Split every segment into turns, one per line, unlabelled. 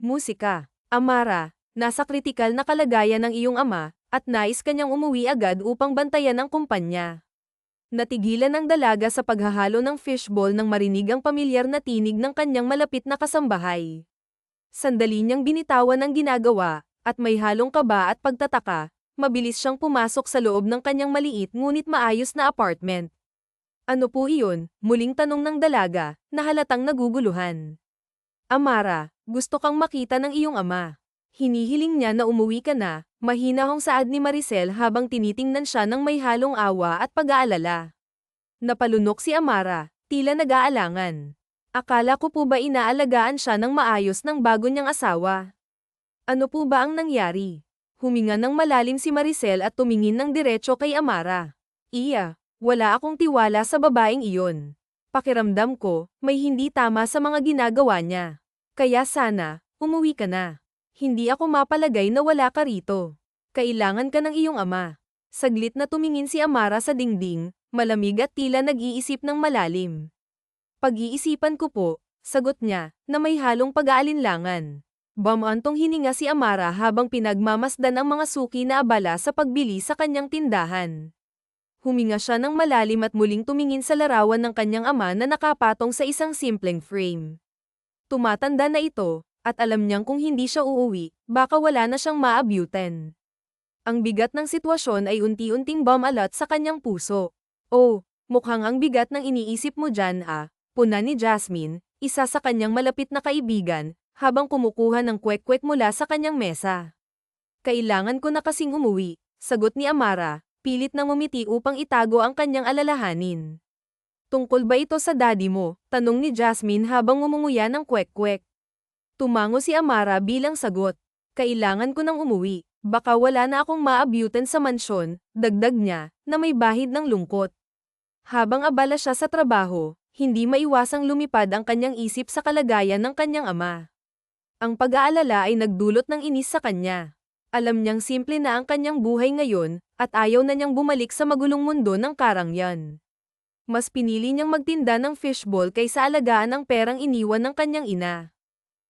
Musika. Amara, nasa kritikal na kalagayan ng iyong ama, at nais kanyang umuwi agad upang bantayan ang kumpanya. Natigilan ng dalaga sa paghahalo ng fishbowl nang marinig ang pamilyar na tinig ng kanyang malapit na kasambahay. Sandali niyang binitawan ang ginagawa, at may halong kaba at pagtataka, mabilis siyang pumasok sa loob ng kanyang maliit ngunit maayos na apartment. Ano po iyon? Muling tanong ng dalaga, na halatang naguguluhan. Amara, gusto kang makita ng iyong ama. Hinihiling niya na umuwi ka na, mahinahong saad ni Maricel habang tinitingnan siya ng may halong awa at pag-aalala. Napalunok si Amara, tila nag-aalangan. Akala ko po ba inaalagaan siya ng maayos ng bago niyang asawa? Ano po ba ang nangyari? Huminga ng malalim si Maricel at tumingin ng diretso kay Amara. Iya, wala akong tiwala sa babaeng iyon. Pakiramdam ko, may hindi tama sa mga ginagawa niya. Kaya sana, umuwi ka na. Hindi ako mapalagay na wala ka rito. Kailangan ka ng iyong ama. Saglit na tumingin si Amara sa dingding, malamig at tila nag-iisip ng malalim. Pag-iisipan ko po, sagot niya, na may halong pag-aalinlangan. Bumantong hininga si Amara habang pinagmamasdan ang mga suki na abala sa pagbili sa kanyang tindahan. Huminga siya ng malalim at muling tumingin sa larawan ng kanyang ama na nakapatong sa isang simpleng frame. Tumatanda na ito, at alam niyang kung hindi siya uuwi, baka wala na siyang maabyutan. Ang bigat ng sitwasyon ay unti-unting bumalat sa kanyang puso. Oh, mukhang ang bigat ng iniisip mo dyan puna ni Jasmine, isa sa kanyang malapit na kaibigan, habang kumukuha ng kwek-kwek mula sa kanyang mesa. Kailangan ko na kasing umuwi, sagot ni Amara, pilit na ngumiti upang itago ang kanyang alalahanin. Tungkol ba ito sa daddy mo? Tanong ni Jasmine habang ngumunguya ng kwek-kwek. Tumango si Amara bilang sagot. Kailangan ko nang umuwi, baka wala na akong maabyutan sa mansyon, dagdag niya, na may bahid ng lungkot. Habang abala siya sa trabaho, hindi maiwasang lumipad ang kanyang isip sa kalagayan ng kanyang ama. Ang pag-aalala ay nagdulot ng inis sa kanya. Alam niyang simple na ang kanyang buhay ngayon, at ayaw na niyang bumalik sa magulong mundo ng karangyan. Mas pinili niyang magtinda ng fishbowl kaysa alagaan ang perang iniwan ng kanyang ina.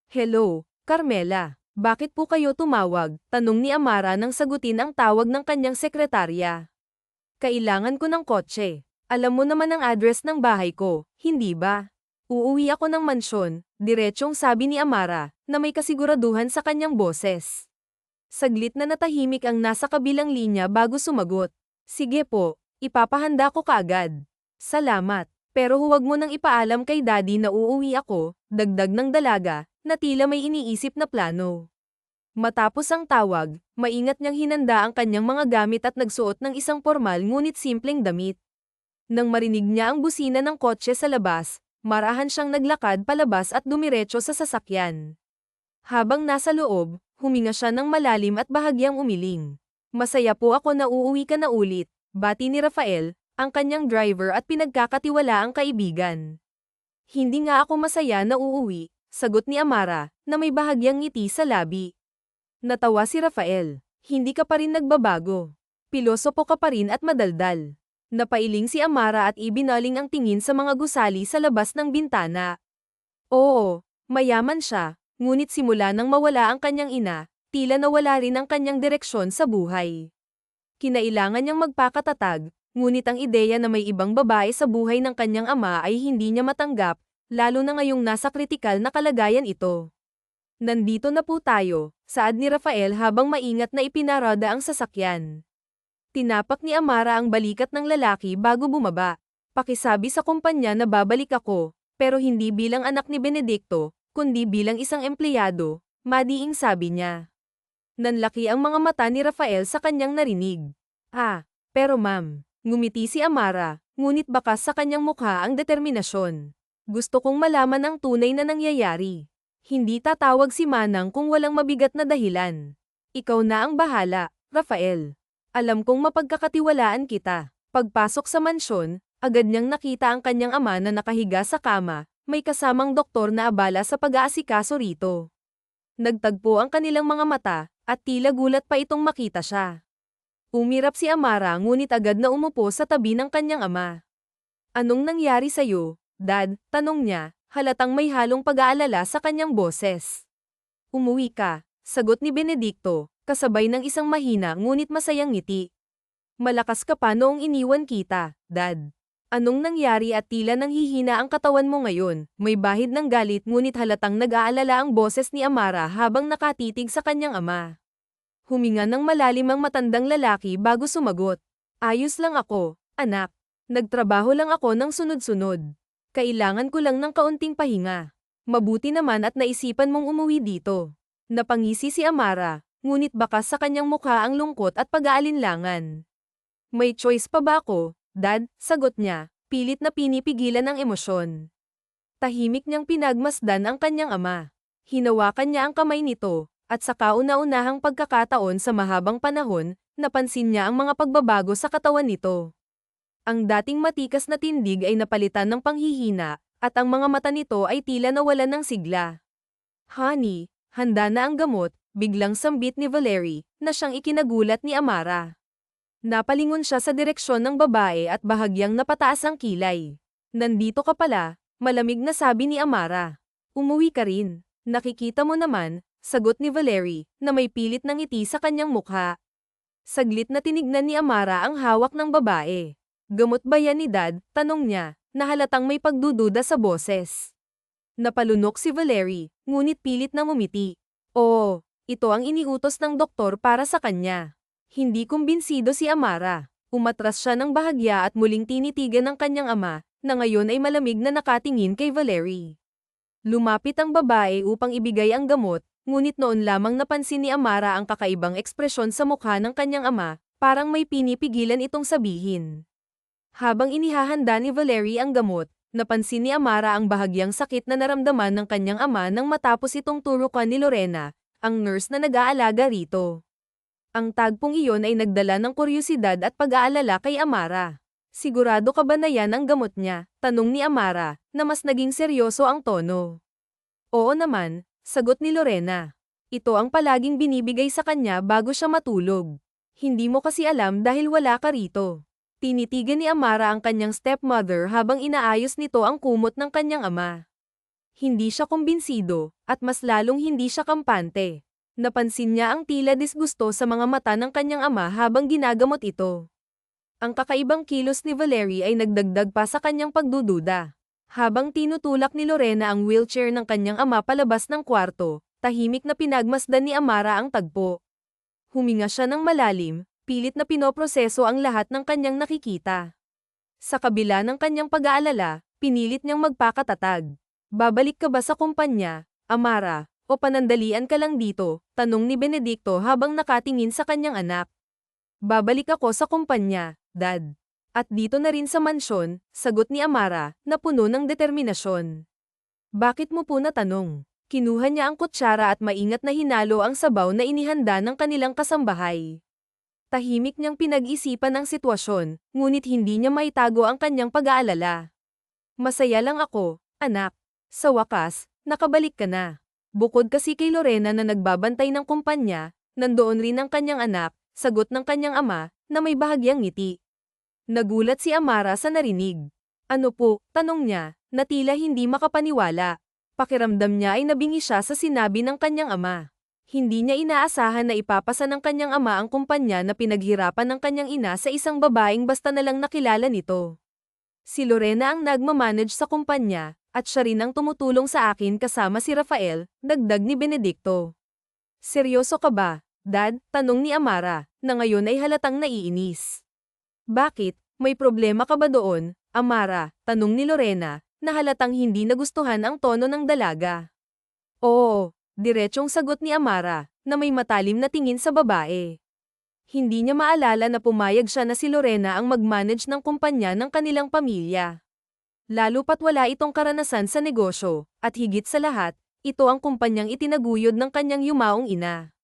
Hello, Carmela. Bakit po kayo tumawag? Tanong ni Amara nang sagutin ang tawag ng kanyang sekretarya. Kailangan ko ng kotse. Alam mo naman ang address ng bahay ko, hindi ba? Uuwi ako ng mansyon, diretsyong sabi ni Amara, na may kasiguraduhan sa kanyang boses. Saglit na natahimik ang nasa kabilang linya bago sumagot. Sige po, ipapahanda ko kaagad. Salamat, pero huwag mo nang ipaalam kay daddy na uuwi ako, dagdag ng dalaga, na tila may iniisip na plano. Matapos ang tawag, maingat niyang hinanda ang kanyang mga gamit at nagsuot ng isang formal ngunit simpleng damit. Nang marinig niya ang busina ng kotse sa labas, marahan siyang naglakad palabas at dumiretso sa sasakyan. Habang nasa loob, huminga siya ng malalim at bahagyang umiling. Masaya po ako na uuwi ka na ulit, bati ni Rafael, ang kanyang driver at pinagkakatiwalaang kaibigan. Hindi nga ako masaya na uuwi, sagot ni Amara, na may bahagyang ngiti sa labi. Natawa si Rafael. Hindi ka pa rin nagbabago. Pilosopo ka pa rin at madaldal. Napailing si Amara at ibinaling ang tingin sa mga gusali sa labas ng bintana. Oo, mayaman siya, ngunit simula nang mawala ang kanyang ina, tila nawala rin ang kanyang direksyon sa buhay. Kinailangan niyang magpakatatag, ngunit ang ideya na may ibang babae sa buhay ng kanyang ama ay hindi niya matanggap, lalo na ngayong nasa kritikal na kalagayan ito. Nandito na po tayo, saad ni Rafael habang maingat na ipinarada ang sasakyan. Tinapak ni Amara ang balikat ng lalaki bago bumaba. Pakisabi sa kumpanya na babalik ako, pero hindi bilang anak ni Benedicto, kundi bilang isang empleyado, madiing sabi niya. Nanlaki ang mga mata ni Rafael sa kanyang narinig. Pero ma'am, ngumiti si Amara, ngunit bakas sa kanyang mukha ang determinasyon. Gusto kong malaman ang tunay na nangyayari. Hindi tatawag si Manang kung walang mabigat na dahilan. Ikaw na ang bahala, Rafael. Alam kong mapagkakatiwalaan kita. Pagpasok sa mansyon, agad niyang nakita ang kanyang ama na nakahiga sa kama, may kasamang doktor na abala sa pag-aasikaso rito. Nagtagpo ang kanilang mga mata, at tila gulat pa itong makita siya. Umirap si Amara ngunit agad na umupo sa tabi ng kanyang ama. Anong nangyari sa'yo, Dad? Tanong niya, halatang may halong pag-aalala sa kanyang boses. Umuwi ka, sagot ni Benedicto, kasabay ng isang mahina ngunit masayang ngiti. Malakas ka pa noong iniwan kita, Dad. Anong nangyari at tila nanghihina ang katawan mo ngayon? May bahid ng galit ngunit halatang nag-aalala ang boses ni Amara habang nakatitig sa kanyang ama. Huminga ng malalim ang matandang lalaki bago sumagot. Ayos lang ako, anak. Nagtrabaho lang ako ng sunod-sunod. Kailangan ko lang ng kaunting pahinga. Mabuti naman at naisipan mong umuwi dito. Napangisi si Amara, ngunit bakas sa kanyang mukha ang lungkot at pag-aalinlangan. May choice pa ba ako, Dad? Sagot niya, pilit na pinipigilan ang emosyon. Tahimik niyang pinagmasdan ang kanyang ama. Hinawakan niya ang kamay nito, at sa kauna-unahang pagkakataon sa mahabang panahon, napansin niya ang mga pagbabago sa katawan nito. Ang dating matikas na tindig ay napalitan ng panghihina, at ang mga mata nito ay tila nawalan ng sigla. Honey, handa na ang gamot, biglang sambit ni Valerie, na siyang ikinagulat ni Amara. Napalingon siya sa direksyon ng babae at bahagyang napataas ang kilay. Nandito ka pala, malamig na sabi ni Amara. Umuwi ka rin. Nakikita mo naman, sagot ni Valerie, na may pilit ng ngiti sa kanyang mukha. Saglit na tinignan ni Amara ang hawak ng babae. Gamot ba yan ni Dad? Tanong niya, na halatang may pagdududa sa boses. Napalunok si Valerie, ngunit pilit na ngumiti. Oo, ito ang iniutos ng doktor para sa kanya. Hindi kumbinsido si Amara. Umatras siya ng bahagya at muling tinitigan ng kanyang ama, na ngayon ay malamig na nakatingin kay Valerie. Lumapit ang babae upang ibigay ang gamot, ngunit noon lamang napansin ni Amara ang kakaibang ekspresyon sa mukha ng kanyang ama, parang may pinipigilan itong sabihin. Habang inihahanda ni Valerie ang gamot, napansin ni Amara ang bahagyang sakit na naramdaman ng kanyang ama nang matapos itong turukan ni Lorena, ang nurse na nag-aalaga rito. Ang tagpong iyon ay nagdala ng kuryosidad at pag-aalala kay Amara. Sigurado ka ba na yan ang gamot niya? Tanong ni Amara, na mas naging seryoso ang tono. Oo naman, sagot ni Lorena. Ito ang palaging binibigay sa kanya bago siya matulog. Hindi mo kasi alam dahil wala ka rito. Tinitigan ni Amara ang kanyang stepmother habang inaayos nito ang kumot ng kanyang ama. Hindi siya kumbinsido, at mas lalong hindi siya kampante. Napansin niya ang tila disgusto sa mga mata ng kanyang ama habang ginagamot ito. Ang kakaibang kilos ni Valerie ay nagdagdag pa sa kanyang pagdududa. Habang tinutulak ni Lorena ang wheelchair ng kanyang ama palabas ng kwarto, tahimik na pinagmasdan ni Amara ang tagpo. Huminga siya ng malalim, pilit na pinoproseso ang lahat ng kanyang nakikita. Sa kabila ng kanyang pag-aalala, pinilit niyang magpakatatag. Babalik ka ba sa kumpanya, Amara? O panandalian ka lang dito? Tanong ni Benedicto habang nakatingin sa kanyang anak. Babalik ako sa kumpanya, Dad. At dito na rin sa mansyon, sagot ni Amara, na puno ng determinasyon. Bakit mo po natanong? Kinuha niya ang kutsara at maingat na hinalo ang sabaw na inihanda ng kanilang kasambahay. Tahimik niyang pinag-isipan ang sitwasyon, ngunit hindi niya maitago ang kanyang pag-aalala. Masaya lang ako, anak. Sa wakas, nakabalik ka na. Bukod kasi kay Lorena na nagbabantay ng kumpanya, nandoon rin ang kanyang anak, sagot ng kanyang ama, na may bahagyang ngiti. Nagulat si Amara sa narinig. Ano po? Tanong niya, na tila hindi makapaniwala. Pakiramdam niya ay nabingi siya sa sinabi ng kanyang ama. Hindi niya inaasahan na ipapasa ng kanyang ama ang kumpanya na pinaghirapan ng kanyang ina sa isang babaeng basta na lang nakilala nito. Si Lorena ang nagmamanage sa kumpanya, at siya rin ang tumutulong sa akin kasama si Rafael, dagdag ni Benedicto. Seryoso ka ba, Dad? Tanong ni Amara, na ngayon ay halatang naiinis. Bakit? May problema ka ba doon, Amara? Tanong ni Lorena, na halatang hindi nagustuhan ang tono ng dalaga. Oo, diretsong sagot ni Amara, na may matalim na tingin sa babae. Hindi niya maalala na pumayag siya na si Lorena ang mag-manage ng kumpanya ng kanilang pamilya. Lalo pat wala itong karanasan sa negosyo, at higit sa lahat, ito ang kumpanyang itinaguyod ng kanyang yumaong ina.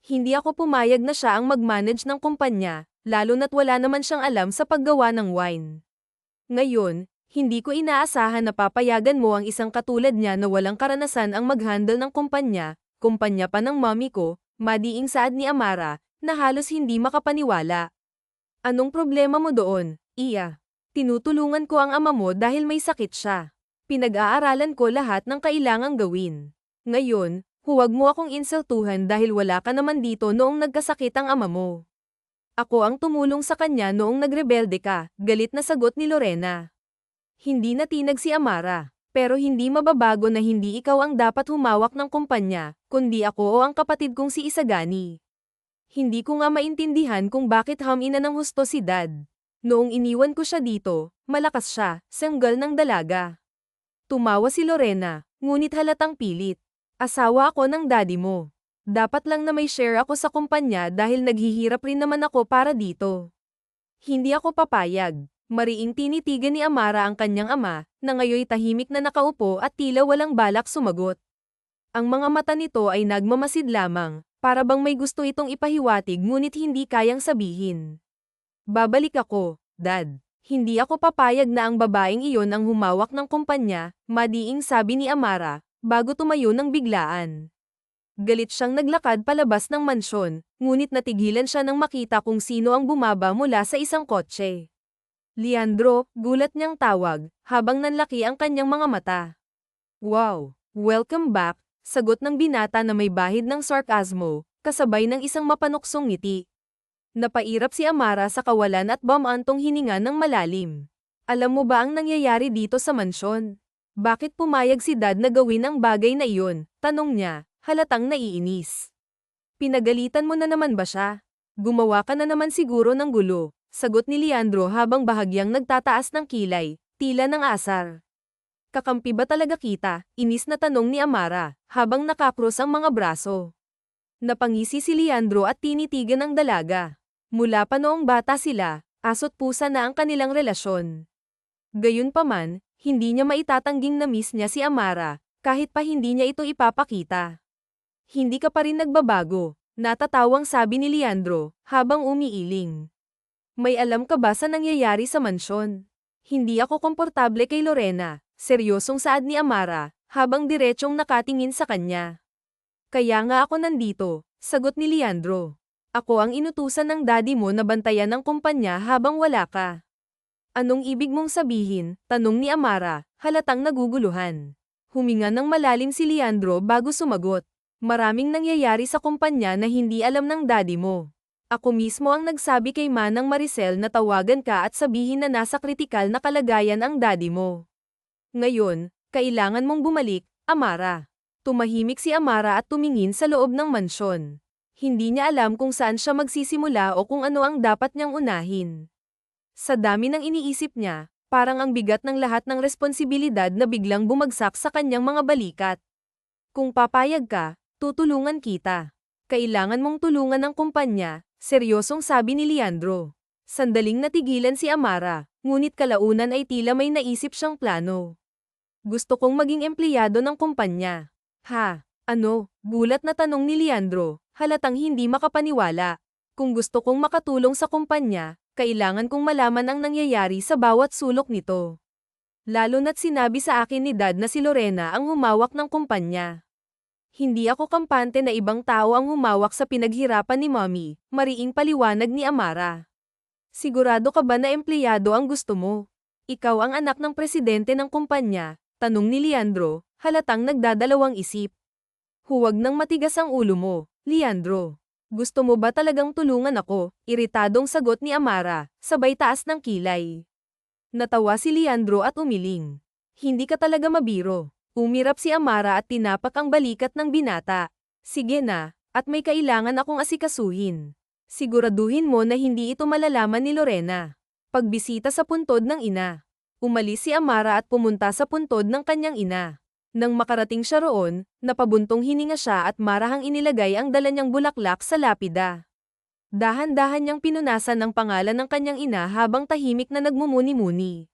Hindi ako pumayag na siya ang mag-manage ng kumpanya, lalo na't wala naman siyang alam sa paggawa ng wine. Ngayon, hindi ko inaasahan na papayagan mo ang isang katulad niya na walang karanasan ang mag-handle ng kumpanya pa ng mommy ko, madiing saad ni Amara, na halos hindi makapaniwala. Anong problema mo doon, Iya? Tinutulungan ko ang ama mo dahil may sakit siya. Pinag-aaralan ko lahat ng kailangang gawin. Ngayon, Huwag mo akong insultuhan dahil wala ka naman dito noong nagkasakit ang ama mo. Ako ang tumulong sa kanya noong nagrebelde ka, galit na sagot ni Lorena. Hindi natinag si Amara, pero hindi mababago na hindi ikaw ang dapat humawak ng kumpanya, kundi ako o ang kapatid kong si Isagani. Hindi ko nga maintindihan kung bakit hamina ng husto si Dad. Noong iniwan ko siya dito, malakas siya, sanggal ng dalaga. Tumawa si Lorena, ngunit halatang pilit. Asawa ako ng daddy mo. Dapat lang na may share ako sa kumpanya dahil naghihirap rin naman ako para dito. Hindi ako papayag. Mariing tinitigan ni Amara ang kanyang ama, na ngayoy tahimik na nakaupo at tila walang balak sumagot. Ang mga mata nito ay nagmamasid lamang, para bang may gusto itong ipahiwatig ngunit hindi kayang sabihin. Babalik ako, Dad. Hindi ako papayag na ang babaeng iyon ang humawak ng kumpanya, madiing sabi ni Amara, bago tumayo ng biglaan. Galit siyang naglakad palabas ng mansyon, ngunit natigilan siya nang makita kung sino ang bumaba mula sa isang kotse. Leandro, gulat niyang tawag, habang nanlaki ang kanyang mga mata. Wow, welcome back, sagot ng binata na may bahid ng sarkasmo, kasabay ng isang mapanuksong ngiti. Napairap si Amara sa kawalan at bumantong hininga ng malalim. Alam mo ba ang nangyayari dito sa mansyon? Bakit pumayag si Dad na gawin ang bagay na iyon? Tanong niya, halatang naiinis. Pinagalitan mo na naman ba siya? Gumawa ka na naman siguro ng gulo, sagot ni Leandro habang bahagyang nagtataas ng kilay, tila ng asar. Kakampi ba talaga kita? Inis na tanong ni Amara, habang nakakros ang mga braso. Napangisi si Leandro at tinitigan ang dalaga. Mula pa noong bata sila, aso't pusa na ang kanilang relasyon. Gayunpaman, hindi niya maitatangging na-miss niya si Amara, kahit pa hindi niya ito ipapakita. Hindi ka pa rin nagbabago, natatawang sabi ni Leandro, habang umiiling. May alam ka ba sa nangyayari sa mansyon? Hindi ako komportable kay Lorena, seryosong saad ni Amara, habang diretsyong nakatingin sa kanya. Kaya nga ako nandito, sagot ni Leandro. Ako ang inutusan ng daddy mo na bantayan ng kumpanya habang wala ka. Anong ibig mong sabihin? Tanong ni Amara, halatang naguguluhan. Huminga ng malalim si Leandro bago sumagot. Maraming nangyayari sa kumpanya na hindi alam ng daddy mo. Ako mismo ang nagsabi kay Manang Maricel na tawagan ka at sabihin na nasa kritikal na kalagayan ang daddy mo. Ngayon, kailangan mong bumalik, Amara. Tumahimik si Amara at tumingin sa loob ng mansyon. Hindi niya alam kung saan siya magsisimula o kung ano ang dapat niyang unahin. Sa dami ng iniisip niya, parang ang bigat ng lahat ng responsibilidad na biglang bumagsak sa kanyang mga balikat. Kung papayag ka, tutulungan kita. Kailangan mong tulungan ang kumpanya, seryosong sabi ni Leandro. Sandaling natigilan si Amara, ngunit kalaunan ay tila may naisip siyang plano. Gusto kong maging empleyado ng kumpanya. Ha? Ano? Gulat na tanong ni Leandro, halatang hindi makapaniwala. Kung gusto kong makatulong sa kumpanya, kailangan kong malaman ang nangyayari sa bawat sulok nito. Lalo na't sinabi sa akin ni Dad na si Lorena ang humawak ng kumpanya. Hindi ako kampante na ibang tao ang humawak sa pinaghirapan ni Mommy, mariing paliwanag ni Amara. Sigurado ka ba na empleyado ang gusto mo? Ikaw ang anak ng presidente ng kumpanya, tanong ni Leandro, halatang nagdadalawang isip. Huwag nang matigas ang ulo mo, Leandro. Gusto mo ba talagang tulungan ako? Iritadong sagot ni Amara, sabay taas ng kilay. Natawa si Leandro at umiling. Hindi ka talaga mabiro. Umirap si Amara at tinapak ang balikat ng binata. Sige na, at may kailangan akong asikasuhin. Siguraduhin mo na hindi ito malalaman ni Lorena. Pagbisita sa puntod ng ina. Umalis si Amara at pumunta sa puntod ng kanyang ina. Nang makarating siya roon, napabuntong hininga siya at marahang inilagay ang dala niyang bulaklak sa lapida. Dahan-dahan niyang pinunasan ang pangalan ng kanyang ina habang tahimik na nagmumuni-muni.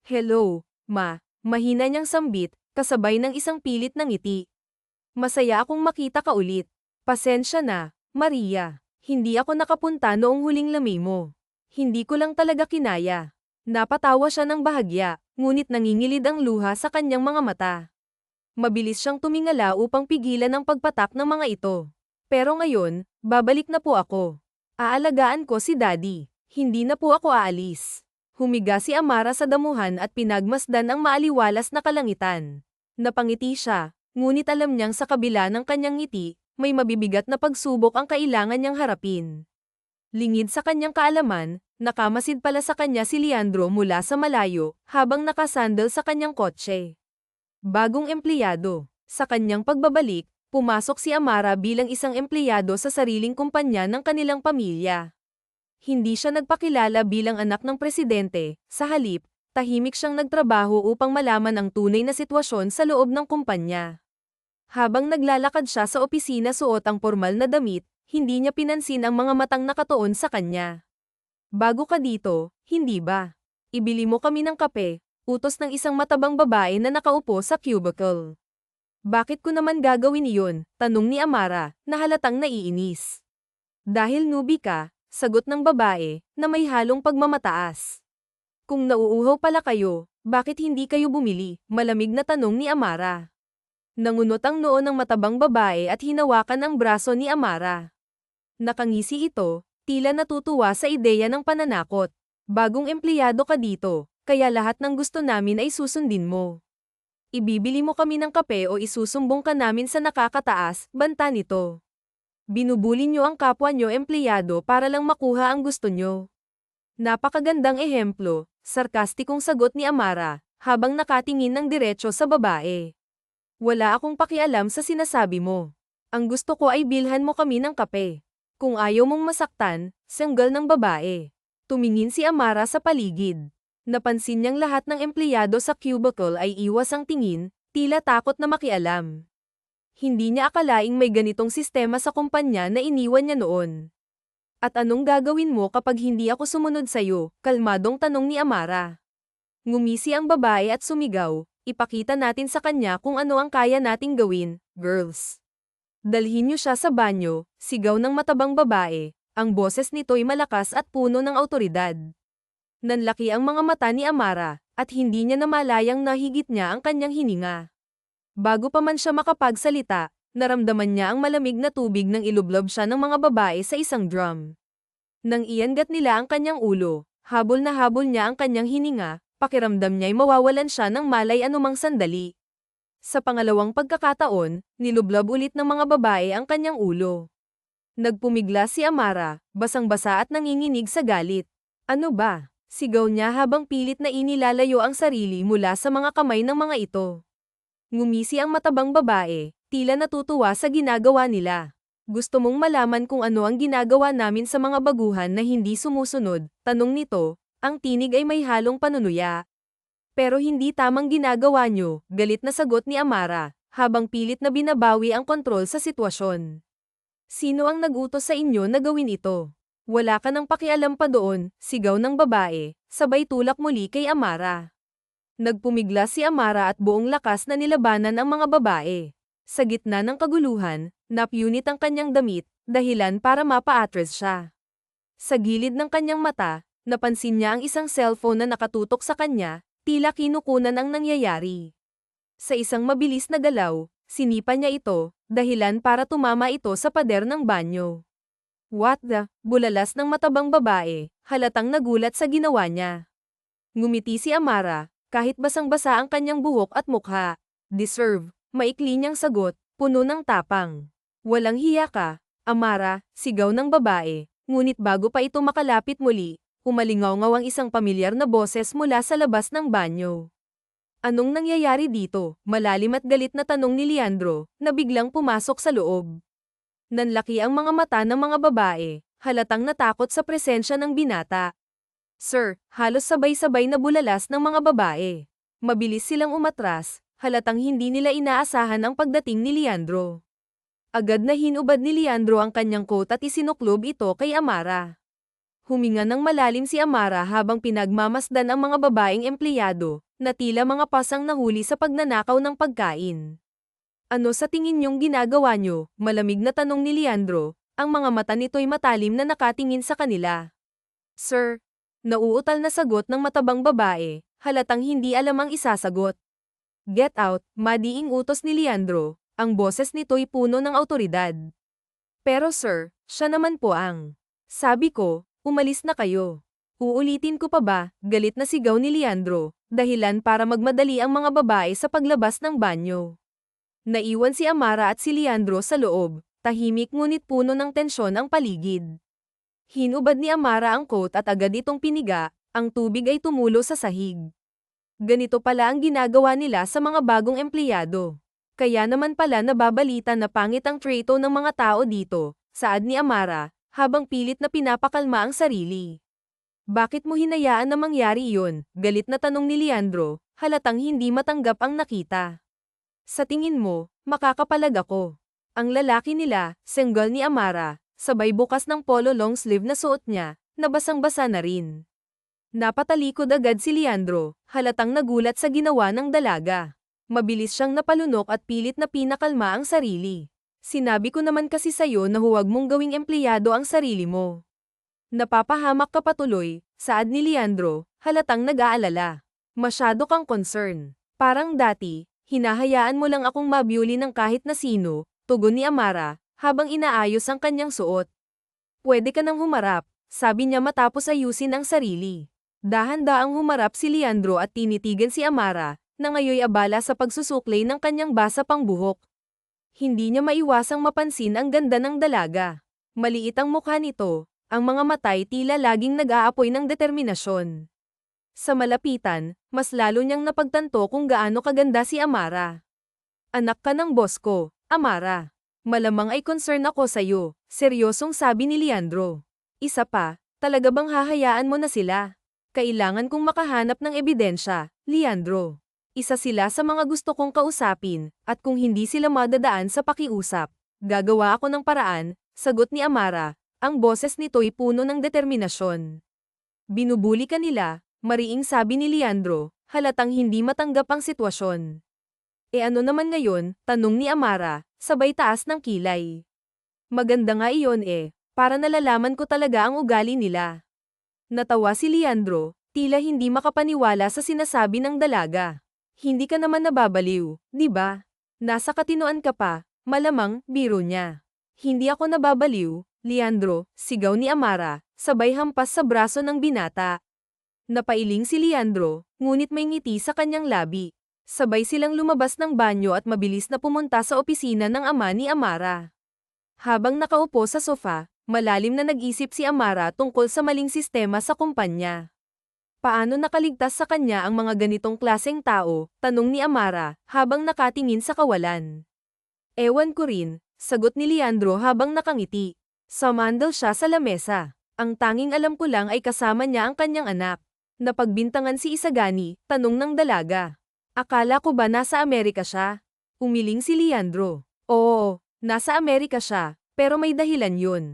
Hello, Ma, mahina niyang sambit, kasabay ng isang pilit na ngiti. Masaya akong makita ka ulit. Pasensya na, Maria. Hindi ako nakapunta noong huling lamay mo. Hindi ko lang talaga kinaya. Napatawa siya ng bahagya, ngunit nangingilid ang luha sa kanyang mga mata. Mabilis siyang tumingala upang pigilan ang pagpatak ng mga ito. Pero ngayon, babalik na po ako. Aalagaan ko si Daddy. Hindi na po ako aalis. Humiga si Amara sa damuhan at pinagmasdan ang maaliwalas na kalangitan. Napangiti siya, Ngunit alam niyang sa kabila ng kanyang ngiti, may mabibigat na pagsubok ang kailangan niyang harapin. Lingid sa kanyang kaalaman, nakamasid pala sa kanya si Leandro mula sa malayo, habang nakasandal sa kanyang kotse. Bagong empleyado. Sa kanyang pagbabalik, pumasok si Amara bilang isang empleyado sa sariling kumpanya ng kanilang pamilya. Hindi siya nagpakilala bilang anak ng presidente, sa halip, tahimik siyang nagtrabaho upang malaman ang tunay na sitwasyon sa loob ng kumpanya. Habang naglalakad siya sa opisina suot ang formal na damit, hindi niya pinansin ang mga matang nakatuon sa kanya. Bago ka dito, hindi ba? Ibili mo kami ng kape, utos ng isang matabang babae na nakaupo sa cubicle. Bakit ko naman gagawin iyon? Tanong ni Amara, na halatang naiinis. Dahil newbie ka, sagot ng babae, na may halong pagmamataas. Kung nauuhaw pala kayo, bakit hindi kayo bumili? Malamig na tanong ni Amara. Nangunot ang noo ng matabang babae at hinawakan ang braso ni Amara. Nakangisi ito, tila natutuwa sa ideya ng pananakot. Bagong empleyado ka dito, kaya lahat ng gusto namin ay susundin mo. Ibibili mo kami ng kape o isusumbong ka namin sa nakakataas, banta nito. Binubuli nyo ang kapwa nyo empleyado para lang makuha ang gusto nyo. Napakagandang ehemplo, sarkastikong sagot ni Amara, habang nakatingin ng diretso sa babae. Wala akong pakialam sa sinasabi mo. Ang gusto ko ay bilhan mo kami ng kape. Kung ayaw mong masaktan, sanggal ng babae. Tumingin si Amara sa paligid. Napansin niyang lahat ng empleyado sa cubicle ay iwas ang tingin, tila takot na makialam. Hindi niya akalaing may ganitong sistema sa kumpanya na iniwan niya noon. At anong gagawin mo kapag hindi ako sumunod sa'yo? Kalmadong tanong ni Amara. Ngumisi ang babae at sumigaw, ipakita natin sa kanya kung ano ang kaya nating gawin, girls. Dalhin niyo siya sa banyo, sigaw ng matabang babae, ang boses nito'y malakas at puno ng awtoridad. Nanlaki ang mga mata ni Amara, at hindi niya namalayang nahigit niya ang kanyang hininga. Bago pa man siya makapagsalita, naramdaman niya ang malamig na tubig nang ilublob siya ng mga babae sa isang drum. Nang iangat nila ang kanyang ulo, habol na habol niya ang kanyang hininga, pakiramdam niya'y mawawalan siya ng malay anumang sandali. Sa pangalawang pagkakataon, nilublob ulit ng mga babae ang kanyang ulo. Nagpumigla si Amara, basang-basa at nanginginig sa galit. Ano ba? Sigaw niya habang pilit na inilalayo ang sarili mula sa mga kamay ng mga ito. Ngumisi ang matabang babae, tila natutuwa sa ginagawa nila. Gusto mong malaman kung ano ang ginagawa namin sa mga baguhan na hindi sumusunod? Tanong nito, ang tinig ay may halong panunuya. Pero hindi tamang ginagawa nyo, galit na sagot ni Amara, habang pilit na binabawi ang kontrol sa sitwasyon. Sino ang nag-utos sa inyo na gawin ito? Wala ka nang pakialam pa doon, sigaw ng babae, sabay tulak muli kay Amara. Nagpumigla si Amara at buong lakas na nilabanan ang mga babae. Sa gitna ng kaguluhan, napunit ang kanyang damit, dahilan para mapa-atras siya. Sa gilid ng kanyang mata, napansin niya ang isang cellphone na nakatutok sa kanya, tila kinukunan ang nangyayari. Sa isang mabilis na galaw, sinipa niya ito, dahilan para tumama ito sa pader ng banyo. What the? Bulalas ng matabang babae, halatang nagulat sa ginawa niya. Ngumiti si Amara, kahit basang-basa ang kanyang buhok at mukha. Deserve, maikli niyang sagot, puno ng tapang. Walang hiya ka, Amara, sigaw ng babae, ngunit bago pa ito makalapit muli, umalingaw-ngaw ang isang pamilyar na boses mula sa labas ng banyo. Anong nangyayari dito? Malalim at galit na tanong ni Leandro, na biglang pumasok sa loob. Nanlaki ang mga mata ng mga babae, halatang natakot sa presensya ng binata. Sir, halos sabay-sabay na bulalas ng mga babae. Mabilis silang umatras, halatang hindi nila inaasahan ang pagdating ni Leandro. Agad na hinubad ni Leandro ang kanyang coat at isinuklob ito kay Amara. Huminga ng malalim si Amara habang pinagmamasdan ang mga babaeng empleyado, na tila mga pasang nahuli sa pagnanakaw ng pagkain. Ano sa tingin niyong ginagawa niyo? Malamig na tanong ni Leandro, ang mga mata nito'y matalim na nakatingin sa kanila. Sir, nauutal na sagot ng matabang babae, halatang hindi alam ang isasagot. Get out, madiing utos ni Leandro, ang boses nito'y puno ng awtoridad. Pero sir, siya naman po ang. Sabi ko, umalis na kayo. Uulitin ko pa ba? Galit na sigaw ni Leandro, dahilan para magmadali ang mga babae sa paglabas ng banyo. Naiwan si Amara at si Leandro sa loob, tahimik ngunit puno ng tensyon ang paligid. Hinubad ni Amara ang coat at agad itong piniga, ang tubig ay tumulo sa sahig. Ganito pala ang ginagawa nila sa mga bagong empleyado. Kaya naman pala nababalita na pangit ang trato ng mga tao dito, saad ni Amara, habang pilit na pinapakalma ang sarili. Bakit mo hinayaan na mangyari iyon? Galit na tanong ni Leandro, halatang hindi matanggap ang nakita. Sa tingin mo, makakapalag ako. Ang lalaki nila, single ni Amara, sabay bukas ng polo long sleeve na suot niya, nabasang-basa na rin. Napatalikod agad si Leandro, halatang nagulat sa ginawa ng dalaga. Mabilis siyang napalunok at pilit na pinakalma ang sarili. Sinabi ko naman kasi sayo na huwag mong gawing empleyado ang sarili mo. Napapahamak ka patuloy, saad ni Leandro, halatang nag-aalala. Masyado kang concern. Parang dati, hinahayaan mo lang akong mabyuli ng kahit na sino, tugon ni Amara, habang inaayos ang kanyang suot. Pwede ka nang humarap, sabi niya matapos ayusin ang sarili. Dahan-daang humarap si Leandro at tinitigan si Amara, na ngayoy abala sa pagsusuklay ng kanyang basa pang buhok. Hindi niya maiwasang mapansin ang ganda ng dalaga. Maliit ang mukha nito, ang mga matay tila laging nag-aapoy ng determinasyon. Sa malapitan, mas lalo niyang napagtanto kung gaano kaganda si Amara. Anak ka ng boss ko, Amara. Malamang ay concern ako sa'yo, seryosong sabi ni Leandro. Isa pa, talaga bang hahayaan mo na sila? Kailangan kong makahanap ng ebidensya, Leandro. Isa sila sa mga gusto kong kausapin, at kung hindi sila madadaan sa pakiusap, gagawa ako ng paraan, sagot ni Amara, ang boses nito'y puno ng determinasyon. Binubuli ka nila, mariing sabi ni Leandro, halatang hindi matanggap ang sitwasyon. E ano naman ngayon, tanong ni Amara, sabay taas ng kilay. Maganda nga iyon para nalalaman ko talaga ang ugali nila. Natawa si Leandro, tila hindi makapaniwala sa sinasabi ng dalaga. Hindi ka naman nababaliw, di ba? Nasa katinoan ka pa, malamang, biro niya. Hindi ako nababaliw, Leandro, sigaw ni Amara, sabay hampas sa braso ng binata. Napailing si Leandro, ngunit may ngiti sa kanyang labi. Sabay silang lumabas ng banyo at mabilis na pumunta sa opisina ng ama ni Amara. Habang nakaupo sa sofa, malalim na nag-isip si Amara tungkol sa maling sistema sa kumpanya. Paano nakaligtas sa kanya ang mga ganitong klaseng tao? Tanong ni Amara, habang nakatingin sa kawalan. Ewan ko rin, sagot ni Leandro habang nakangiti. Sumandal siya sa lamesa. Ang tanging alam ko lang ay kasama niya ang kanyang anak. Napagbintangan si Isagani, tanong ng dalaga. Akala ko ba nasa Amerika siya? Umiling si Leandro. Oo, nasa Amerika siya, pero may dahilan yun.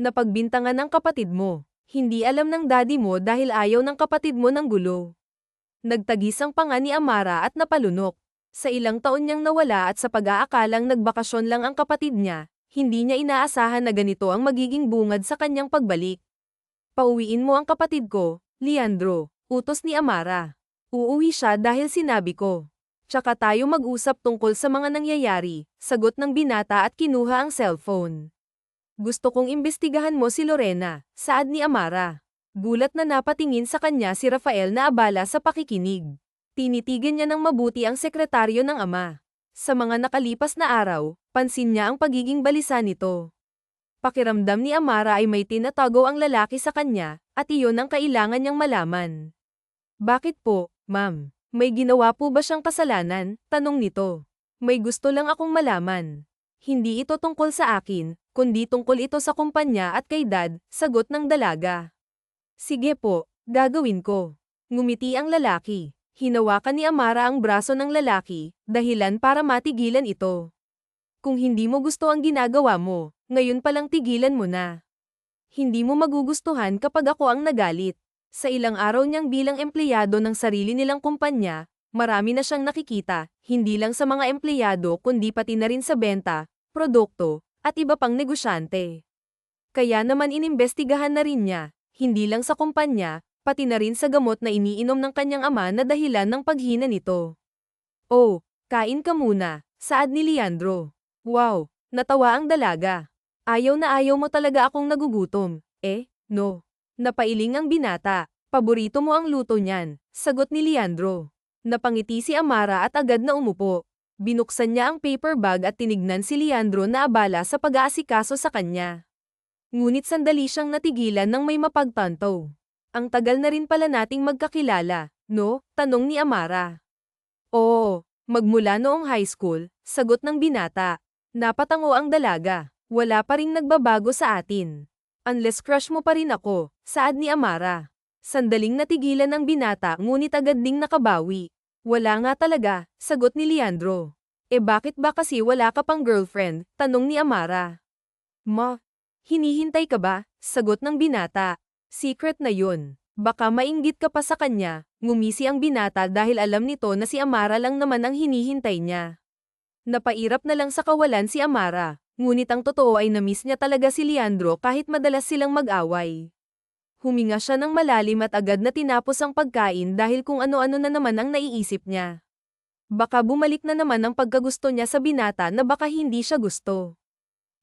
Napagbintangan ng kapatid mo. Hindi alam ng daddy mo dahil ayaw ng kapatid mo ng gulo. Nagtagis ang panga ni Amara at napalunok. Sa ilang taon niyang nawala at sa pag-aakalang nagbakasyon lang ang kapatid niya, hindi niya inaasahan na ganito ang magiging bungad sa kanyang pagbalik. Pauwiin mo ang kapatid ko, Leandro, utos ni Amara. Uuwi siya dahil sinabi ko. Tsaka tayo mag-usap tungkol sa mga nangyayari, sagot ng binata at kinuha ang cellphone. Gusto kong imbestigahan mo si Lorena, saad ni Amara. Gulat na napatingin sa kanya si Rafael na abala sa pakikinig. Tinitigan niya ng mabuti ang sekretaryo ng ama. Sa mga nakalipas na araw, pansin niya ang pagiging balisa nito. Pakiramdam ni Amara ay may tinatago ang lalaki sa kanya, at iyon ang kailangan niyang malaman. Bakit po, ma'am? May ginawa po ba siyang kasalanan? Tanong nito. May gusto lang akong malaman. Hindi ito tungkol sa akin, kundi tungkol ito sa kumpanya at kay dad, sagot ng dalaga. Sige po, gagawin ko. Ngumiti ang lalaki. Hinawakan ni Amara ang braso ng lalaki, dahilan para matigilan ito. Kung hindi mo gusto ang ginagawa mo, ngayon palang tigilan mo na. Hindi mo magugustuhan kapag ako ang nagalit. Sa ilang araw niyang bilang empleyado ng sarili nilang kumpanya, marami na siyang nakikita, hindi lang sa mga empleyado kundi pati na rin sa benta, produkto, at iba pang negosyante. Kaya naman inimbestigahan na rin niya, hindi lang sa kumpanya, pati na rin sa gamot na iniinom ng kanyang ama na dahilan ng paghina nito. Oh, kain ka muna, saad ni Leandro. Wow, natawa ang dalaga. Ayaw na ayaw mo talaga akong nagugutom. No. Napailing ang binata. Paborito mo ang luto niyan, sagot ni Leandro. Napangiti si Amara at agad na umupo. Binuksan niya ang paper bag at tinignan si Leandro na abala sa pag-aasikaso sa kanya. Ngunit sandali siyang natigilan nang may mapagtanto. Ang tagal na rin pala nating magkakilala, no? Tanong ni Amara. Oo, magmula noong high school, sagot ng binata. Napatango ang dalaga. Wala pa ring nagbabago sa atin. Unless crush mo pa rin ako, saad ni Amara. Sandaling natigilan ng binata ngunit agad ding nakabawi. Wala nga talaga, sagot ni Leandro. Bakit ba kasi wala ka pang girlfriend? Tanong ni Amara. Hinihintay ka ba? Sagot ng binata. Secret na yun. Baka mainggit ka pa sa kanya. Ngumisi ang binata dahil alam nito na si Amara lang naman ang hinihintay niya. Napairap na lang sa kawalan si Amara, ngunit ang totoo ay na-miss niya talaga si Leandro kahit madalas silang mag-away. Huminga siya ng malalim at agad na tinapos ang pagkain dahil kung ano-ano na naman ang naiisip niya. Baka bumalik na naman ang pagkagusto niya sa binata na baka hindi siya gusto.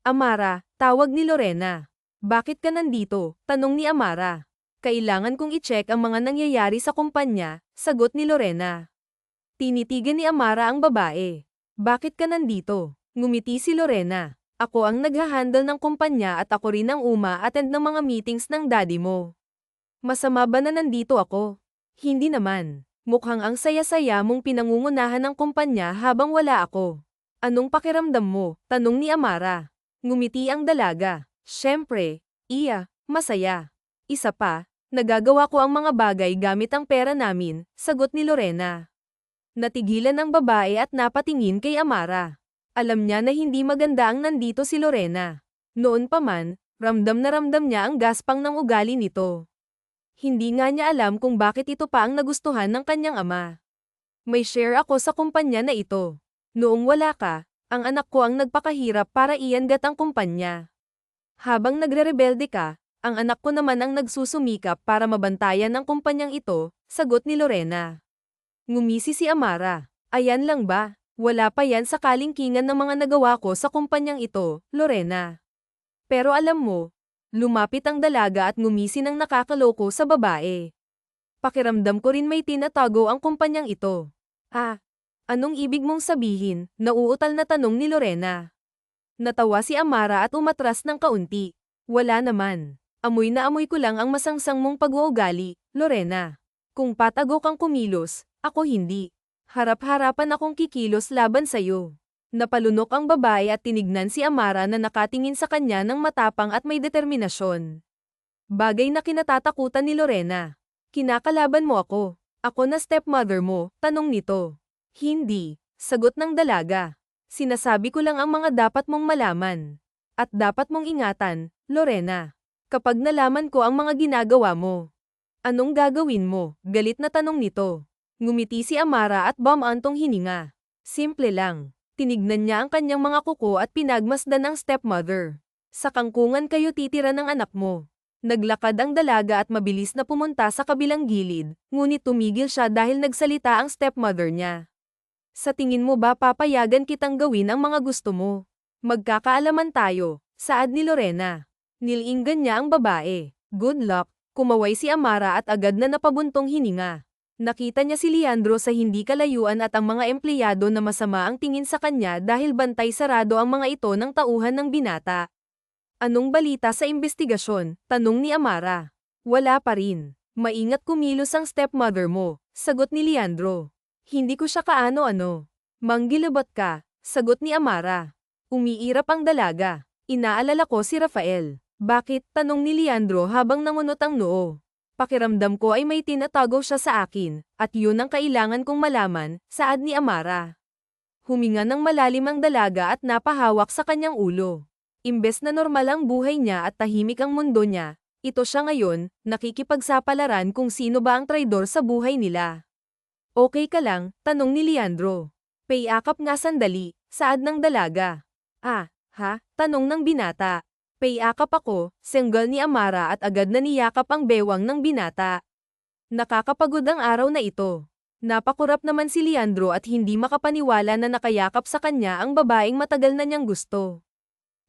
Amara, tawag ni Lorena. Bakit ka nandito? Tanong ni Amara. Kailangan kong i-check ang mga nangyayari sa kumpanya, sagot ni Lorena. Tinitigan ni Amara ang babae. Bakit ka nandito? Ngumiti si Lorena. Ako ang naghahandle ng kumpanya at ako rin ang uma-attend ng mga meetings ng daddy mo. Masama ba na nandito ako? Hindi naman. Mukhang ang saya-saya mong pinangungunahan ng kumpanya habang wala ako. Anong pakiramdam mo? Tanong ni Amara. Ngumiti ang dalaga. Siyempre, masaya. Isa pa, nagagawa ko ang mga bagay gamit ang pera namin, sagot ni Lorena. Natigilan ang babae at napatingin kay Amara. Alam niya na hindi maganda ang nandito si Lorena. Noon pa man, ramdam na ramdam niya ang gaspang ng ugali nito. Hindi nga niya alam kung bakit ito pa ang nagustuhan ng kanyang ama. May share ako sa kumpanya na ito. Noong wala ka, ang anak ko ang nagpakahirap para iangat ang kumpanya. Habang nagre-rebelde ka, ang anak ko naman ang nagsusumikap para mabantayan ang kumpanyang ito, sagot ni Lorena. Ngumisi si Amara. Ayan lang ba? Wala pa yan sa kalingkingan ng mga nagawa ko sa kumpanyang ito, Lorena. Pero alam mo, lumapit ang dalaga at ngumisi ng nakakaloko sa babae. Pakiramdam ko rin may tinatago ang kumpanyang ito. Anong ibig mong sabihin? Nauutal na tanong ni Lorena. Natawa si Amara at umatras ng kaunti. Wala naman. Amoy na amoy ko lang ang masangsang mong pag-uugali, Lorena. Kung patago kang kumilos, ako hindi. Harap-harapan akong kikilos laban sa'yo. Napalunok ang babae at tinignan si Amara na nakatingin sa kanya ng matapang at may determinasyon. Bagay na kinatatakutan ni Lorena. Kinakalaban mo ako. Ako na stepmother mo, tanong nito. Hindi, sagot ng dalaga. Sinasabi ko lang ang mga dapat mong malaman. At dapat mong ingatan, Lorena. Kapag nalaman ko ang mga ginagawa mo. Anong gagawin mo? Galit na tanong nito. Ngumiti si Amara at bumantong hininga. Simple lang. Tinignan niya ang kanyang mga kuko at pinagmasdan ang stepmother. Sa kangkungan kayo titira ng anak mo. Naglakad ang dalaga at mabilis na pumunta sa kabilang gilid, ngunit tumigil siya dahil nagsalita ang stepmother niya. Sa tingin mo ba papayagan kitang gawin ang mga gusto mo? Magkakaalaman tayo, saad ni Lorena. Nilinggan niya ang babae. Good luck, kumaway si Amara at agad na napabuntong hininga. Nakita niya si Leandro sa hindi kalayuan at ang mga empleyado na masama ang tingin sa kanya dahil bantay sarado ang mga ito ng tauhan ng binata. Anong balita sa investigasyon? Tanong ni Amara. Wala pa rin. Maingat kumilos ang stepmother mo, sagot ni Leandro. Hindi ko siya kaano-ano. Manggilabot ka, sagot ni Amara. Umiirap ang dalaga. Inaalala ko si Rafael. Bakit? Tanong ni Leandro habang nangunot ang noo. Pakiramdam ko ay may tinatago siya sa akin, at yun ang kailangan kong malaman, saad ni Amara. Huminga ng malalim ang dalaga at napahawak sa kanyang ulo. Imbes na normal ang buhay niya at tahimik ang mundo niya, ito siya ngayon, nakikipagsapalaran kung sino ba ang traidor sa buhay nila. Okay ka lang? Tanong ni Leandro. Payakap nga sandali, saad ng dalaga. Tanong ng binata. Payakap ako, senggal ni Amara at agad na niyakap ang bewang ng binata. Nakakapagod ang araw na ito. Napakurap naman si Leandro at hindi makapaniwala na nakayakap sa kanya ang babaeng matagal na niyang gusto.